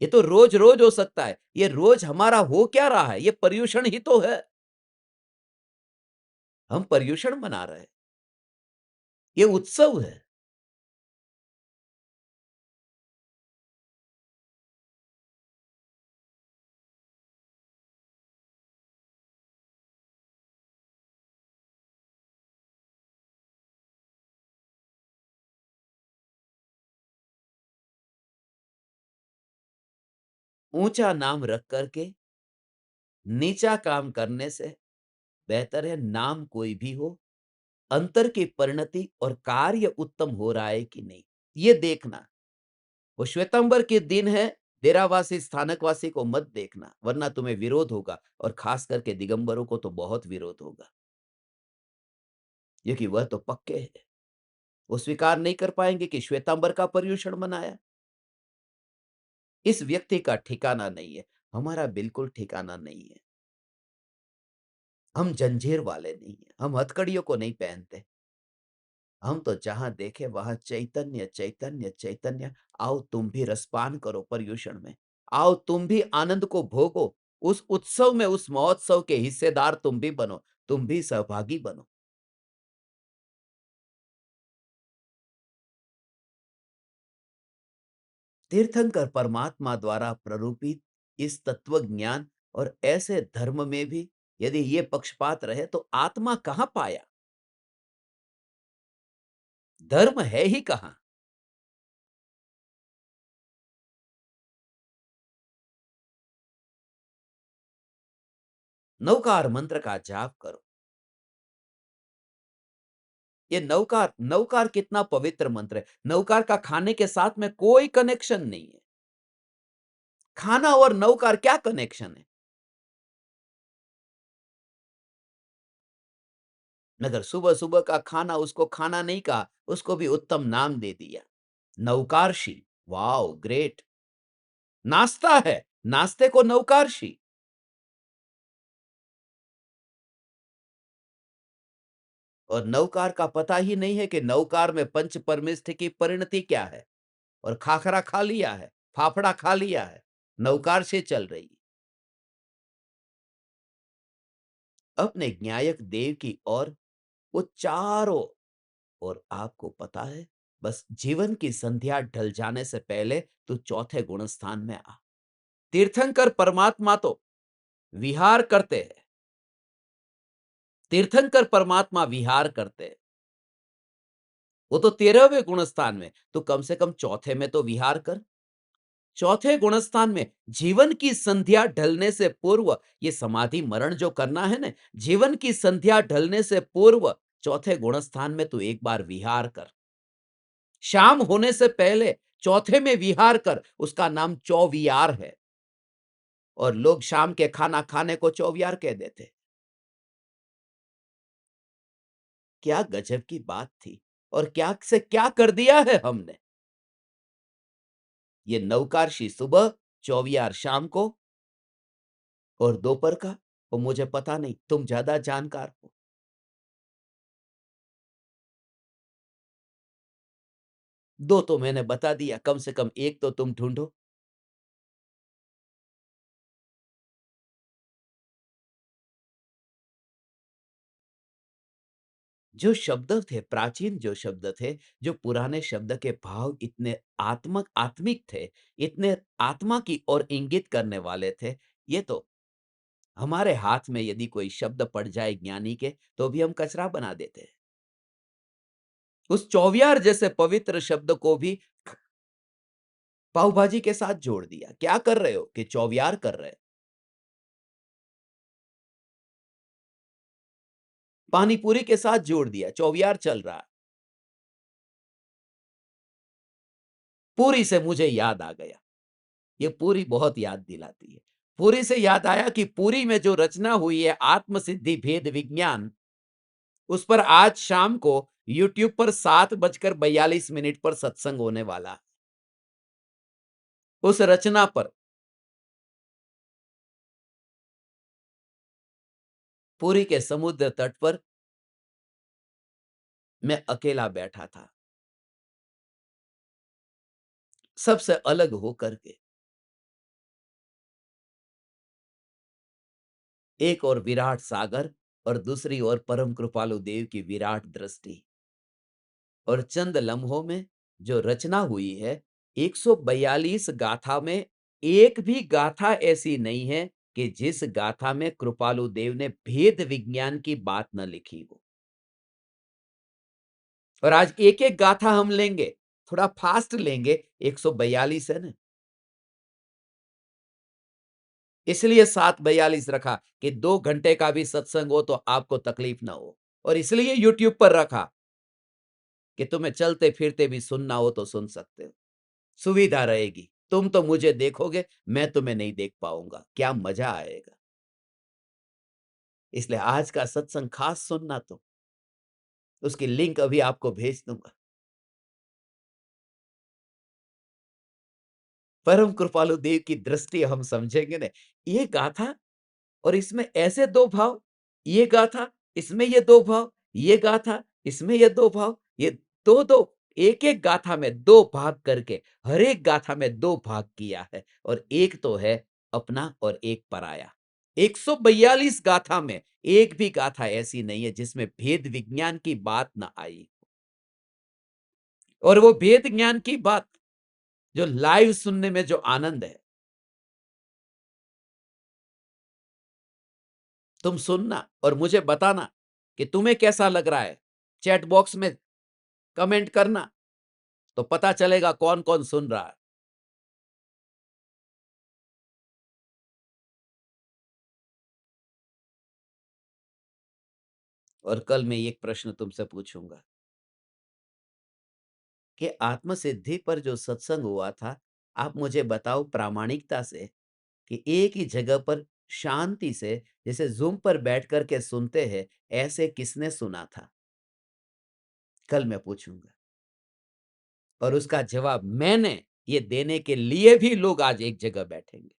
[SPEAKER 1] ये तो रोज-रोज हो सकता है। ये रोज हमारा हो क्या रहा है? ये पर्यूषण ही तो है। हम पर्यूषण मना रहे हैं। ये उत्सव है। ऊंचा नाम रख करके नीचा काम करने से बेहतर है नाम कोई भी हो, अंतर की परिणति और कार्य उत्तम हो रहा है कि नहीं, ये देखना। वो श्वेतांबर के दिन है, डेरावासी स्थानकवासी को मत देखना, वरना तुम्हें विरोध होगा और खास करके दिगंबरों को तो बहुत विरोध होगा, क्योंकि वह तो पक्के हैं। वो स्वीकार नहीं कर पाएंगे कि श्वेतांबर का पर्यूषण मनाया। इस व्यक्ति का ठिकाना नहीं है, हमारा बिल्कुल ठिकाना नहीं है। हम जंजीर वाले नहीं हैं, हम हथकड़ियों को नहीं पहनते। हम तो जहां देखे वहां चैतन्य चैतन्य चैतन्य। आओ तुम भी रसपान करो पर्यूषण में। आओ तुम भी आनंद को भोगो। उस उत्सव में, उस महोत्सव के हिस्सेदार तुम भी बनो, तुम भी सहभागी बनो। तीर्थंकर परमात्मा द्वारा प्ररूपित इस तत्व ज्ञान और ऐसे धर्म में भी यदि ये पक्षपात रहे तो आत्मा कहां पाया? धर्म है ही कहां? नौकार मंत्र का जाप करो। ये नौकार नौकार कितना पवित्र मंत्र है। नौकार का खाने के साथ में कोई कनेक्शन नहीं है। खाना और नौकार क्या कनेक्शन है? मगर सुबह-सुबह का खाना उसको खाना नहीं कहा, उसको भी उत्तम नाम दे दिया। नौकारशी, वॉव ग्रेट! नाश्ता है, नाश्ते को नौकारशी। और नौकार का पता ही नहीं है कि नौकार में पंच परमेष्ठ की परिणति क्या है और खाखरा खा लिया है, फाफड़ा खा लिया है, नौकार से चल रही है। अपने ज्ञायक देव की ओर वो चारों, और आपको पता है, बस जीवन की संध्या ढल जाने से पहले तू चौथे गुण स्थान में आ। तीर्थंकर परमात्मा तो विहार करते हैं। तीर्थंकर परमात्मा विहार करते हैं। वो तो 13वें गुण स्थान में, तो कम से कम चौथे में तो विहार कर। चौथे गुण स्थान में जीवन की संध्या ढलने से पूर्व, ये समाधि मरण जो करना है ना, जीवन की संध्या ढलने से पूर्व चौथे गुण स्थान में तू एक बार विहार कर। शाम होने से पहले चौथे में विहार कर, उसका नाम चौविहार है। और लोग शाम के खाना खाने को चौविहार कह देते। क्या गजब की बात थी और क्या से क्या कर दिया है हमने। ये नवकारशी सुबह, चौविहार शाम को और दोपहर का, वो मुझे पता नहीं, तुम ज्यादा जानकार हो। 2 तो मैंने बता दिया, कम से कम 1 तो तुम ढूँढो। जो शब्द थे, प्राचीन जो शब्द थे, जो पुराने शब्द के भाव इतने आत्मिक थे, इतने आत्मा की ओर इंगित करने वाले थे, ये तो हमारे हाथ में यदि कोई शब्द पड़ जाए ज्ञानी के, तो भी हम कचरा बना देते हैं। उस चौवियार जैसे पवित्र शब्द को भी पाव भाजी के साथ जोड़ दिया। क्या कर रहे हो? कि चौवियार कर रहे हैं। पानी पूरी के साथ जोड़ दिया, चौवियार चल रहा है। पूरी से मुझे याद आ गया। ये पूरी बहुत याद दिलाती है। पूरी से याद आया कि पूरी में जो रचना हुई है आत्मसिद्धि भेद विज्ञान, उस पर आज शाम को यूट्यूब पर 7:42 पर सत्संग होने वाला है। उस रचना पर पुरी के समुद्र तट पर मैं अकेला बैठा था, सबसे अलग होकर के। एक और विराट सागर और दूसरी ओर परम कृपालु देव की विराट दृष्टि, और चंद लम्हों में जो रचना हुई है, 142 गाथा में एक भी गाथा ऐसी नहीं है कि जिस गाथा में कृपालु देव ने भेद विज्ञान की बात न लिखी हो। और आज एक-एक गाथा हम लेंगे, थोड़ा फास्ट लेंगे, 142 है ना, इसलिए 7:42 रखा कि 2 घंटे का भी सत्संग हो तो आपको तकलीफ ना हो। और इसलिए यूट्यूब पर रखा कि तुम्हें चलते-फिरते भी सुनना हो तो सुन सकते हो। सुविधा रहेगी। तुम तो मुझे देखोगे, मैं तुम्हें नहीं देख पाऊँगा। क्या मज़ा आएगा। इसलिए आज का सत्संग खास सुनना तुम। उसकी लिंक अभी आपको भेज दूँगा। परम कृपालु देव की दृष्टि हम समझेंगे ना, ये गाथा और इसमें ऐसे 2 भाव, ये गाथा, इसमें ये 2 भाव, ये गाथा, इसमें ये 2 भाव, ये 2-2 एक-एक गाथा में 2 भाग करके हर एक गाथा में 2 भाग किया है, और एक तो है अपना और एक पराया। 142 गाथा में एक भी गाथा ऐसी नहीं है जिसमें भेद विज्ञान की बात ना आई। और वो भेद ज्ञान की बात जो लाइव सुनने में जो आनंद है, तुम सुनना और मुझे बताना कि तुम्हें कैसा लग रहा है। चैट बॉक्स में कमेंट करना, तो पता चलेगा कौन-कौन सुन रहा है। और कल मैं एक प्रश्न तुमसे पूछूंगा कि आत्मसिद्धि पर जो सत्संग हुआ था, आप मुझे बताओ प्रामाणिकता से कि एक ही जगह पर शांति से जैसे ज़ूम पर बैठ कर के सुनते हैं, ऐसे किसने सुना था? कल मैं पूछूंगा और उसका जवाब मैंने ये देने के लिए भी लोग आज एक जगह बैठेंगे।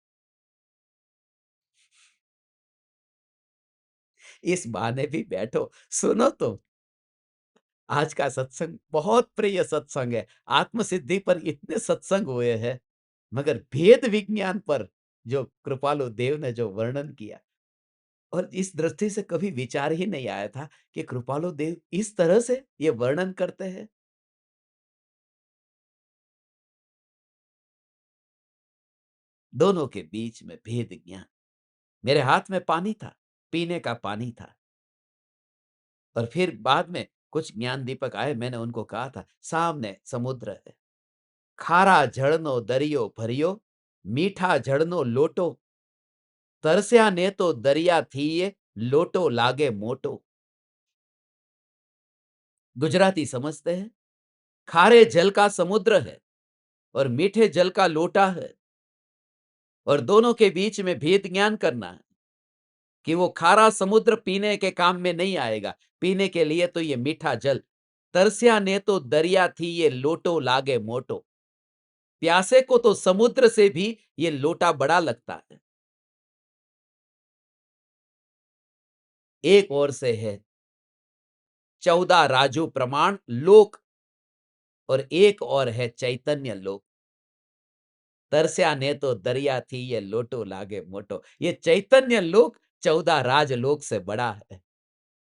[SPEAKER 1] इस बहाने भी बैठो, सुनो तुम। आज का सत्संग बहुत प्रिय सत्संग है। आत्मसिद्धि पर इतने सत्संग हुए हैं, मगर भेद विज्ञान पर जो कृपालु देव ने जो वर्णन किया, और इस दृष्टि से कभी विचार ही नहीं आया था कि कृपालु देव इस तरह से ये वर्णन करते हैं। दोनों के बीच में भेद ज्ञान। मेरे हाथ में पानी था, पीने का पानी था, और फिर बाद में कुछ ज्ञान दीपक आए, मैंने उनको कहा था सामने समुद्र है। खारा जड़नो दरियो भरियो, मीठा जड़नो लोटो, तरस्या ने तो दरिया थी ये, लोटो लागे मोटो। गुजराती समझते हैं। खारे जल का समुद्र है और मीठे जल का लोटा है, और दोनों के बीच में भेद ज्ञान करना है कि वो खारा समुद्र पीने के काम में नहीं आएगा, पीने के लिए तो ये मीठा जल। तरस्या ने तो दरिया थी ये, लोटो लागे मोटो। प्यासे को तो समुद्र से भी ये लोटा बड़ा लगता है। एक ओर से है 14 राजू प्रमाण लोक, और एक और है चैतन्य लोक। तरस्या ने तो दरिया थी ये लोटो लागे मोटो। ये चैतन्य लोक 14 राजलोक से बड़ा है,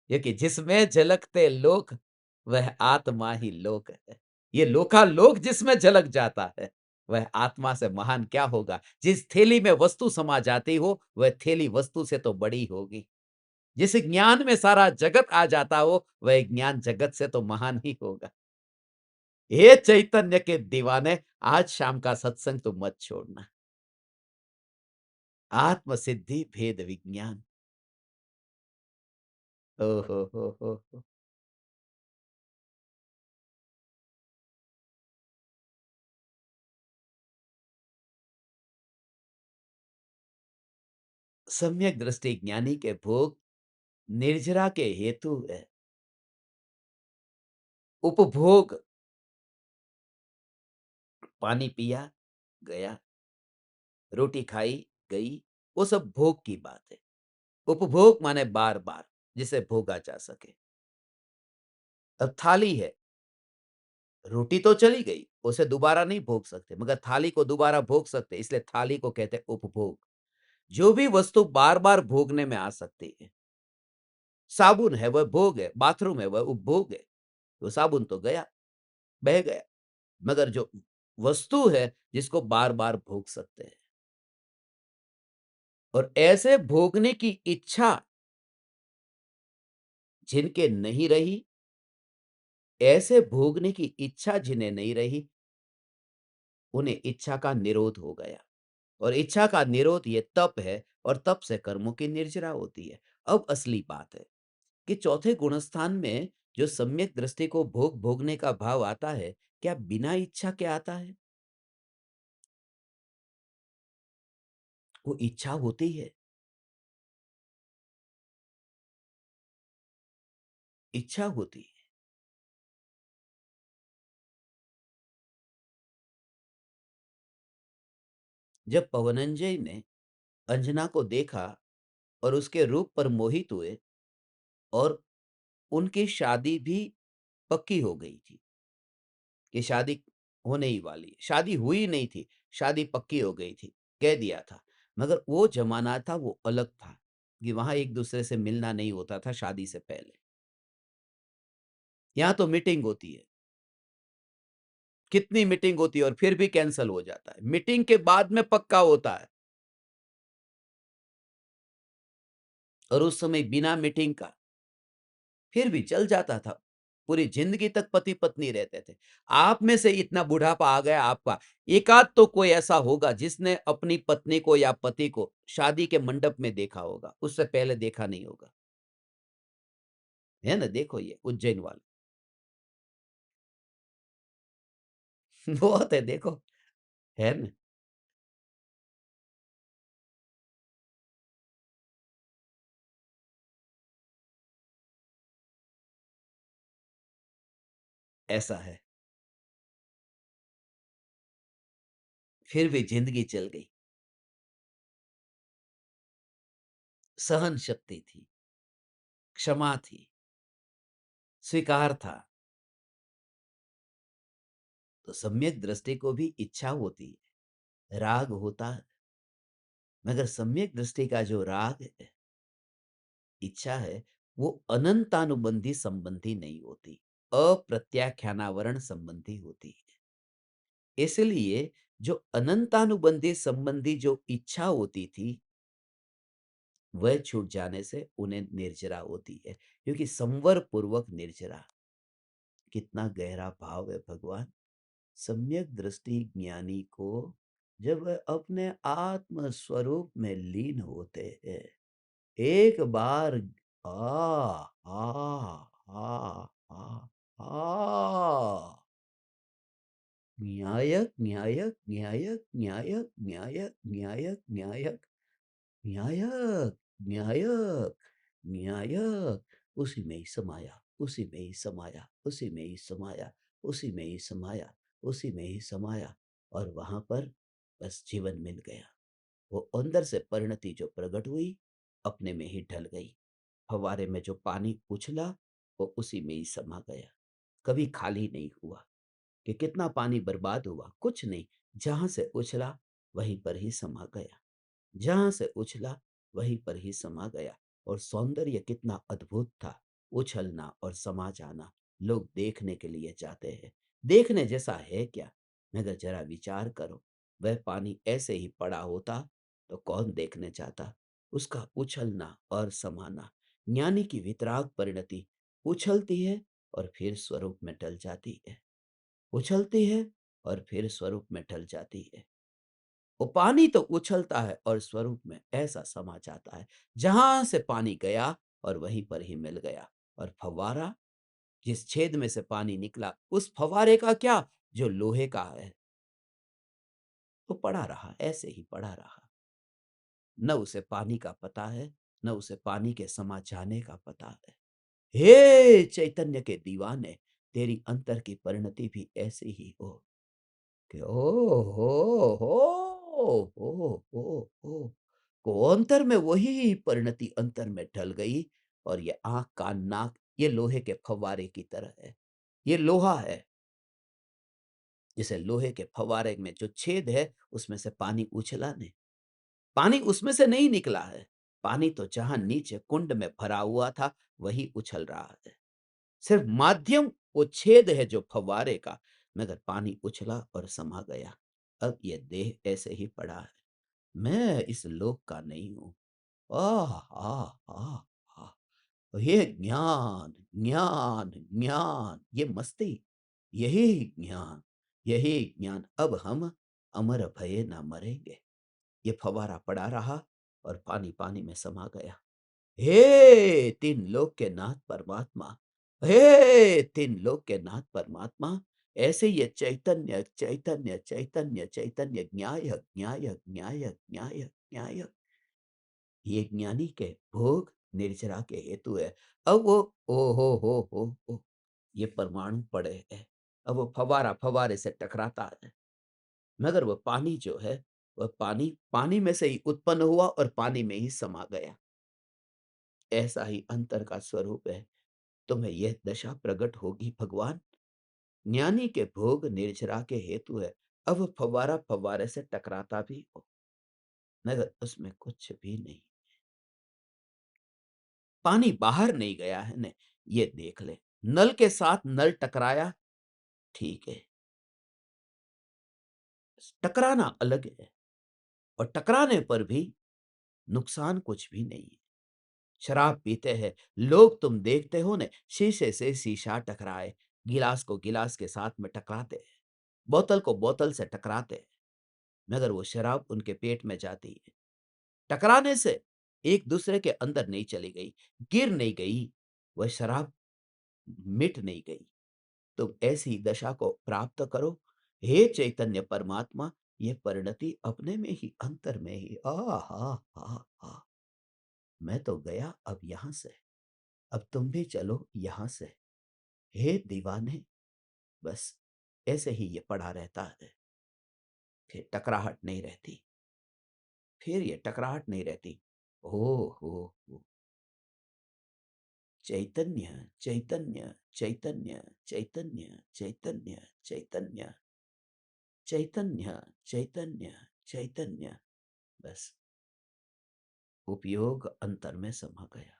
[SPEAKER 1] क्योंकि जिसमें झलकते लोक वह आत्मा ही लोक है। ये लोकालोक जिसमें झलक जाता है वह आत्मा से महान क्या होगा। जिस थैली में वस्तु समा जाती हो वह थैली वस्तु से तो बड़ी होगी। जिस ज्ञान में सारा जगत आ जाता हो वह ज्ञान जगत से तो महान ही होगा। हे चैतन्य के दीवाने, आज शाम का सत्संग तो मत छोड़ना। आत्म सिद्धि भेद विज्ञान। ओ हो। सम्यक दृष्टि ज्ञानी के भोग निर्जरा के हेतु है। उपभोग, पानी पिया गया, रोटी खाई गई, वो सब भोग की बात है। उपभोग माने बार बार जिसे भोगा जा सके। अब थाली है, रोटी तो चली गई, उसे दोबारा नहीं भोग सकते, मगर थाली को दोबारा भोग सकते, इसलिए थाली को कहते हैं उपभोग। जो भी वस्तु बार बार भोगने में आ सकती है, साबुन है वह भोग है, बाथरूम है वह उपभोग है। तो साबुन तो गया, बह गया, मगर जो वस्तु है जिसको बार बार भोग सकते हैं, और ऐसे भोगने की इच्छा जिनके नहीं रही, ऐसे भोगने की इच्छा जिन्हें नहीं रही, उन्हें इच्छा का निरोध हो गया। और इच्छा का निरोध ये तप है, और तप से कर्मों की निर्जरा होती है। अब असली बात है कि चौथे गुणस्थान में जो सम्यक दृष्टि को भोग भोगने का भाव आता है, क्या बिना इच्छा के आता है? वो इच्छा होती है, इच्छा होती है। जब पवनंजय ने अंजना को देखा और उसके रूप पर मोहित हुए, और उनकी शादी भी पक्की हो गई थी कि शादी होने ही वाली, शादी हुई नहीं थी, शादी पक्की हो गई थी, कह दिया था। मगर वो जमाना था, वो अलग था कि वहां एक दूसरे से मिलना नहीं होता था शादी से पहले। यहाँ तो मीटिंग होती है, कितनी मीटिंग होती है और फिर भी कैंसिल हो जाता है, मीटिंग के बाद में पक्का होता है। और उस समय बिना मीटिंग का फिर भी चल जाता था, पूरी जिंदगी तक पति पत्नी रहते थे। आप में से इतना बुढ़ापा आ गया आपका, एकाध तो कोई ऐसा होगा जिसने अपनी पत्नी को या पति को शादी के मंडप में देखा होगा, उससे पहले देखा नहीं होगा। है ना, देखो ये उज्जैन वाला बहुत है, देखो, है ना। ऐसा है, फिर भी जिंदगी चल गई। सहन शक्ति थी, क्षमा थी, स्वीकार था। तो सम्यक दृष्टि को भी इच्छा होती है, राग होता है, मगर सम्यक दृष्टि का जो राग है, इच्छा है, वो अनंतानुबंधी संबंधी नहीं होती, अप्रत्याख्यानावरण संबंधी होती है। इसलिए जो अनंतानुबंधी संबंधी जो इच्छा होती थी, वह छूट जाने से उन्हें निर्जरा होती है, क्योंकि संवर पूर्वक निर्जरा। कितना गहरा भाव है भगवान। सम्यक दृष्टि ज्ञानी को जब वह अपने आत्म स्वरूप में लीन होते हैं, एक बार आ आ आ आ आ न्यायक न्यायक न्यायक न्यायक न्यायक न्यायक न्यायक न्यायक न्यायक न्यायक, उसी में ही समाया, उसी में ही समाया, उसी में ही समाया, उसी में ही समाया, उसी में ही समाया, और वहां पर बस जीवन मिल गया। वो अंदर से परिणति जो प्रकट हुई, अपने में ही ढल गई। फव्वारे में जो पानी उछला, वो उसी में ही समा गया, कभी खाली नहीं हुआ, कि कितना पानी बर्बाद हुआ, कुछ नहीं। जहाँ से उछला वहीं पर ही समा गया, जहाँ से उछला वहीं पर ही समा गया। और सौंदर्य कितना अद्भुत था, उछलना और समा जाना। लोग देखने के लिए जाते हैं, देखने जैसा है क्या? मगर जरा विचार करो, वह पानी ऐसे ही पड़ा होता तो कौन देखने जाता? उसका उछलना और समाना, ज्ञानी की वितराग परिणति। उछलती है और फिर स्वरूप में ढल जाती है, उछलती है और फिर स्वरूप में ढल जाती है। वो पानी तो उछलता है और स्वरूप में ऐसा समा जाता है, जहां से पानी गया और वहीं पर ही मिल गया। और फव्वारा, जिस छेद में से पानी निकला, उस फव्वारे का क्या, जो लोहे का है, वो पड़ा रहा, ऐसे ही पड़ा रहा। न उसे पानी का पता है, न उसे पानी के समा जाने का पता है। हे चैतन्य के दीवाने, तेरी अंतर की परिणति भी ऐसी ही हो कि ओ हो को अंतर में वही परिणति अंतर में ढल गई। और ये आंख कान नाक, ये लोहे के फव्वारे की तरह है। ये लोहा है, जैसे लोहे के फव्वारे में जो छेद है, उसमें से पानी उछला नहीं, पानी उसमें से नहीं निकला है। पानी तो जहां नीचे कुंड में भरा हुआ था, वही उछल रहा है। सिर्फ माध्यम वो छेद है जो फव्वारे का, मगर पानी उछला और समा गया। अब ये देह ऐसे ही पड़ा है, मैं इस लोक का नहीं हूं। आह आह आह आह, ये ज्ञान ज्ञान ज्ञान, ये मस्ती, यही ज्ञान, यही ज्ञान। अब हम अमर भये ना मरेंगे। ये फव्वारा पड़ा रहा और पानी पानी में समा गया। हे तीन लोक के नाथ परमात्मा, हे तीन लोक के नाथ परमात्मा, ऐसे ये चैतन्य चैतन्य चैतन्य चैतन्य, ज्ञाय ज्ञाय ज्ञाय ज्ञाय ज्ञाय, ये ज्ञानी के भोग निर्जरा के हेतु है। अब वो ओ हो, ये परमाणु पड़े हैं। अब वो फवारा फवारे से टकराता है, मगर वो पानी जो है, वह पानी पानी में से ही उत्पन्न हुआ और पानी में ही समा गया। ऐसा ही अंतर का स्वरूप है। तुम्हें यह दशा प्रकट होगी भगवान। ज्ञानी के भोग निर्जरा के हेतु है। अब फव्वारा फव्वारे से टकराता भी हो, मगर उसमें कुछ भी नहीं, पानी बाहर नहीं गया है ने, ये देख ले। नल के साथ नल टकराया, ठीक है, टकराना अलग है, और टकराने पर भी नुकसान कुछ भी नहीं है। शराब पीते हैं लोग, तुम देखते हो ने, शीशे से शीशा टकराए, गिलास को गिलास के साथ में टकराते हैं, बोतल को बोतल से टकराते हैं, मगर वो शराब उनके पेट में जाती है। टकराने से एक दूसरे के अंदर नहीं चली गई, गिर नहीं गई, वह शराब मिट नहीं गई। तुम ऐसी दशा को प्राप्त करो, हे चैतन्य परमात्मा। ये परिणति अपने में ही, अंतर में ही, आ हा हा हा, मैं तो गया अब यहां से, अब तुम भी चलो यहां से। हे दीवाने, बस ऐसे ही ये पड़ा रहता है, फिर टकराहट नहीं रहती, फिर ये टकराहट नहीं रहती। ओ हो, चैतन्य चैतन्य चैतन्य चैतन्य चैतन्य चैतन्य चैतन्य चैतन्य चैतन्य, बस उपयोग अंतर में समा गया।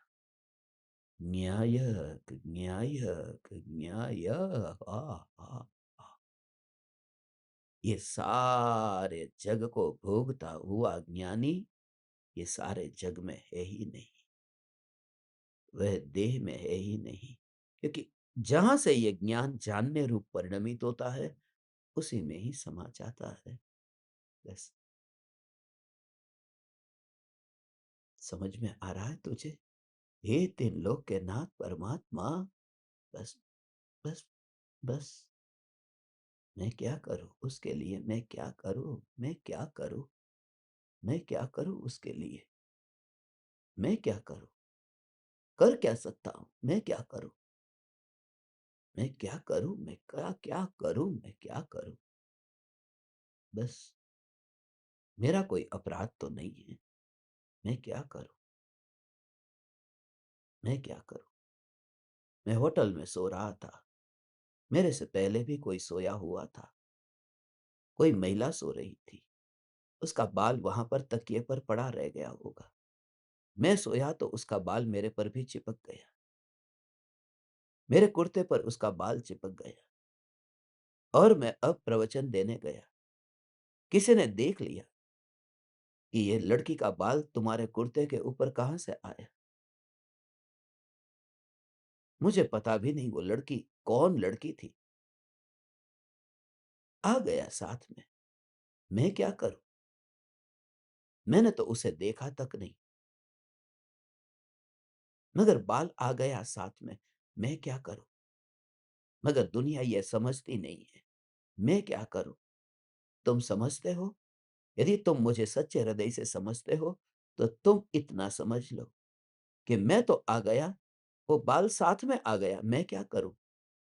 [SPEAKER 1] न्यायक न्यायक न्याय, आ, आ, आ। ये सारे जग को भोगता हुआ ज्ञानी, ये सारे जग में है ही नहीं, वह देह में है ही नहीं। क्योंकि जहां से ये ज्ञान जानने रूप परिणमित होता है, उसी में ही समा जाता है। बस समझ में आ रहा है तुझे? हे तीन लोक के नाथ परमात्मा, बस बस बस, मैं क्या करूं उसके लिए, मैं क्या करूं, मैं क्या करूं, मैं क्या करूं उसके लिए, मैं क्या करूं, कर क्या सकता हूं, मैं क्या करूं, मैं क्या करूं, मैं क्या क्या करूं, मैं क्या करूं। बस मेरा कोई अपराध तो नहीं है, मैं क्या करूं, मैं क्या करूं। मैं होटल में सो रहा था, मेरे से पहले भी कोई सोया हुआ था। कोई महिला सो रही थी। उसका बाल वहां पर तकिए पर पड़ा रह गया होगा। मैं सोया तो उसका बाल मेरे पर भी चिपक गया। मेरे कुर्ते पर उसका बाल चिपक गया और मैं अब प्रवचन देने गया। किसी ने देख लिया कि ये लड़की का बाल तुम्हारे कुर्ते के ऊपर कहां से आया। मुझे पता भी नहीं वो लड़की कौन लड़की थी। आ गया साथ में। मैं क्या करूं? मैंने तो उसे देखा तक नहीं, मगर बाल आ गया साथ में। मैं क्या करूं? मगर दुनिया ये समझती नहीं है। मैं क्या करूं? तुम समझते हो? यदि तुम मुझे सच्चे हृदय से समझते हो तो तुम इतना समझ लो कि मैं तो आ गया, वो बाल साथ में आ गया। मैं क्या करूं?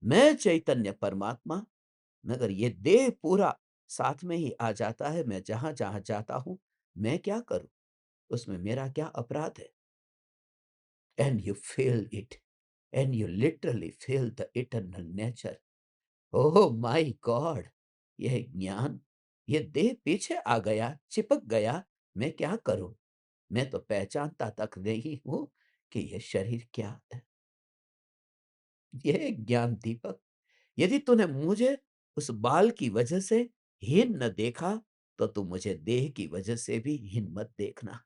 [SPEAKER 1] मैं चैतन्य परमात्मा, मगर ये देह पूरा साथ में ही आ जाता है। मैं जहां जहां जाता हूं, मैं क्या करूं? उसमें मेरा क्या अपराध है? And you feel it, and you literally feel the eternal nature. Oh my God! यह ज्ञान, ये देह पीछे आ गया, चिपक गया। मैं क्या करूं? मैं तो पहचानता तक नहीं हूं कि यह शरीर क्या है। यह ज्ञान दीपक, यदि तूने मुझे उस बाल की वजह से हीन न देखा, तो तू मुझे देह की वजह से भी हीन मत देखना।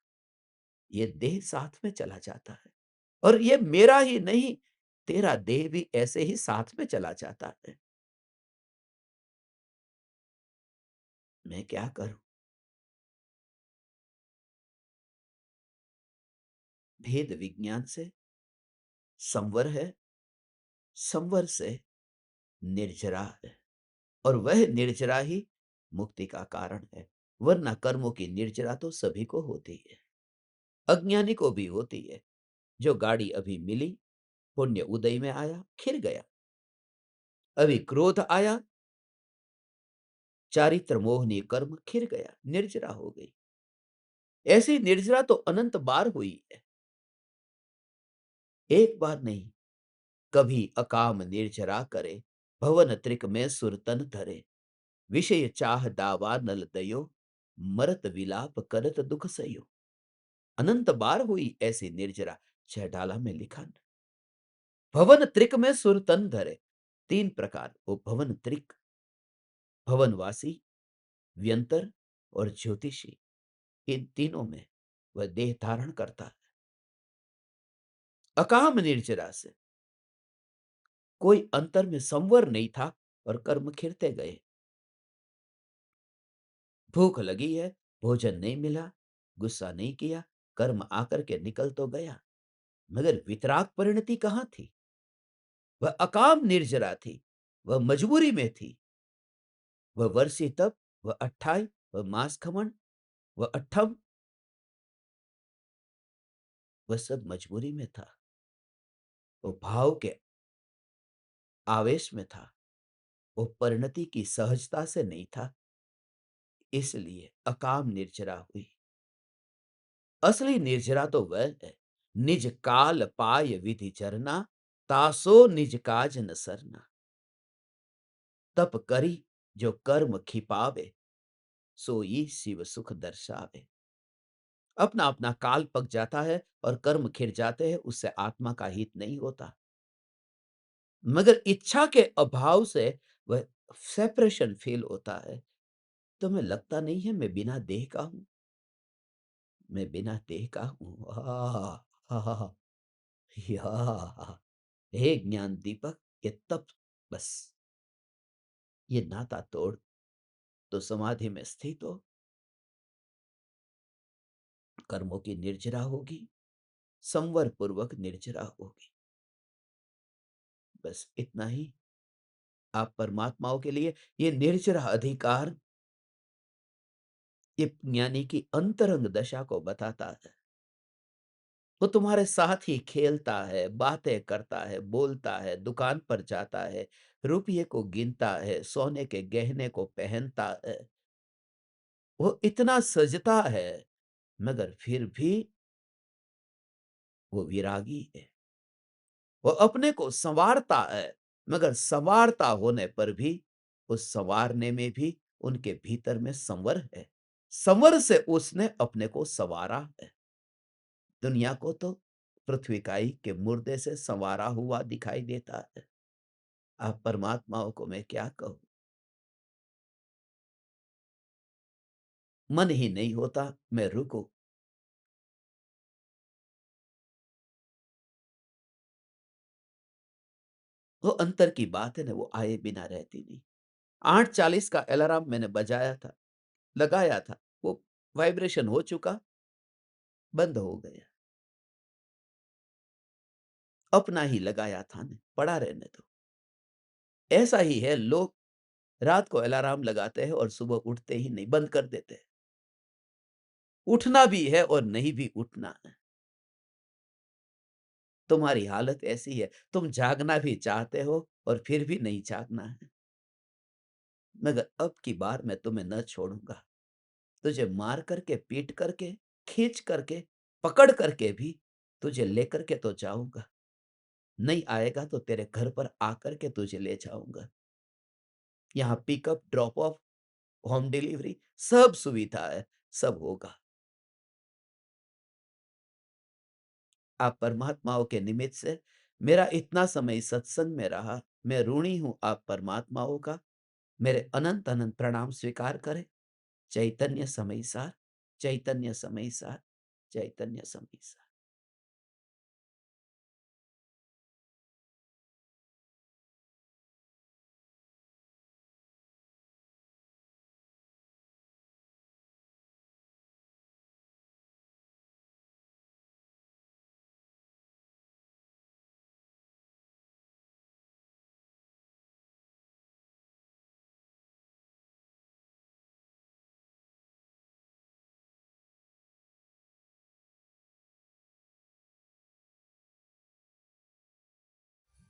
[SPEAKER 1] ये देह साथ में चला जाता है और ये मेरा ही नहीं, तेरा देह भी ऐसे ही साथ में चला जाता है। मैं क्या करूं? भेद विज्ञान से संवर है, संवर से निर्जरा है, और वह निर्जरा ही मुक्ति का कारण है। वरना कर्मों की निर्जरा तो सभी को होती है, अज्ञानी को भी होती है। जो गाड़ी अभी मिली, पुण्य उदय में आया, खिर गया। अभी क्रोध आया, चारित्र मोहनी कर्म खिर गया, निर्जरा हो गई। ऐसी निर्जरा तो अनंत बार हुई है, एक बार नहीं। कभी अकाम निर्जरा करे, भवन त्रिक में सुरतन धरे। विषय चाह दावा नल दयो, मरत विलाप करत दुख सयो। अनंत बार हुई ऐसी निर्जरा। छह डाला में लिखा न। भवन त्रिक में सुरतन धरे। तीन प्रकार, वो भवन त्रिक, भवनवासी, व्यंतर और ज्योतिषी। इन तीनों में वह देह धारण करता है। अकाम निर्जरा से कोई अंतर में संवर नहीं था और कर्म खिरते गए। भूख लगी है, भोजन नहीं मिला, गुस्सा नहीं किया, कर्म आकर के निकल तो गया, मगर वितराग परिणति कहां थी? वह अकाम निर्जरा थी, वह मजबूरी में थी। वह वर्षी तप, वह अट्ठाई, वह मांस खमन, वह अट्ठम, वह सब मजबूरी में था। वो भाव के आवेश में था, वो परिणति की सहजता से नहीं था। इसलिए अकाम निर्जरा हुई। असली निर्जरा तो वह है, निज काल पाय विधि चरना, तासो निज काज न सरना। तप करी जो कर्म खिपावे, सोई शिव सुख दर्शावे। अपना अपना काल पक जाता है और कर्म खिर जाते हैं, उससे आत्मा का हित नहीं होता। मगर इच्छा के अभाव से वह सेपरेशन फील होता है। तुम्हें लगता नहीं है मैं बिना देह का हूं? मैं बिना देह का हूं। या हे ज्ञान दीपक, ये तप, बस ये नाता तोड़ तो समाधि में स्थित हो। कर्मों की निर्जरा होगी, संवर पूर्वक निर्जरा होगी। बस इतना ही आप परमात्माओं के लिए। ये निर्जरा अधिकार, ये ज्ञानी की अंतरंग दशा को बताता है। वो तुम्हारे साथ ही खेलता है, बातें करता है, बोलता है, दुकान पर जाता है, रुपये को गिनता है, सोने के गहने को पहनता है। वो इतना सजता है, मगर फिर भी वो विरागी है। वो अपने को संवारता है, मगर संवारता होने पर भी, उस संवारने में भी उनके भीतर में संवर है। संवर से उसने अपने को संवारा है। दुनिया को तो पृथ्वी काई के मुर्दे से संवारा हुआ दिखाई देता है। आप परमात्माओं को मैं क्या कहूं? मन ही नहीं होता मैं रुकूं। वो अंतर की बात है ना, वो आए बिना रहती नहीं। 8:40 का अलार्म मैंने बजाया था, लगाया था, वो वाइब्रेशन हो चुका, बंद हो गया। अपना ही लगाया था ना, पड़ा रहने दो। ऐसा ही है, लोग रात को अलार्म लगाते हैं और सुबह उठते ही नहीं, बंद कर देते हैं। उठना भी है और नहीं भी उठना है। तुम्हारी हालत ऐसी है, तुम जागना भी चाहते हो और फिर भी नहीं जागना है। मगर अब की बार मैं तुम्हें न छोड़ूंगा। तुझे मार करके, पीट करके, खींच करके, पकड़ करके भी तुझे लेकर के तो जाऊंगा। नहीं आएगा तो तेरे घर पर आकर के तुझे ले जाऊंगा। यहाँ pickup, drop of, home delivery सब सुविधा है, सब होगा। आप परमात्माओं के निमित्त से मेरा इतना समय सत्संग में रहा, मैं ऋणी हूं आप परमात्माओं का। मेरे अनंत अनंत प्रणाम स्वीकार करें। चैतन्य समय सार, चैतन्य समय सार, चैतन्य समय सार।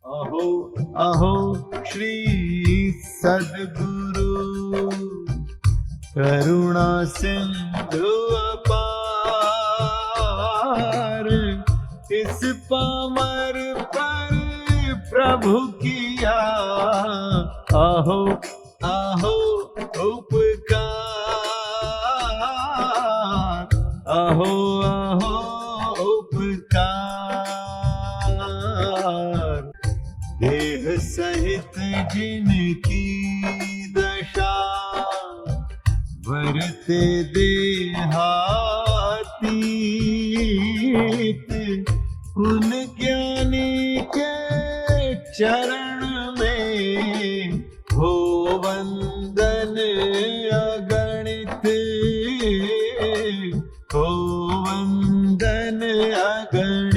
[SPEAKER 2] अहो अहो श्री सद्गुरु करुणा सिंधु अपार, इस पामर पर प्रभु किया अहो अहो उपकार, अहो अहो उपकार। देह सहित जिनकी दशा वरते देहातीत, उन ज्ञानी के चरण में हो वंदन अगणित, हो वंदन अगणित।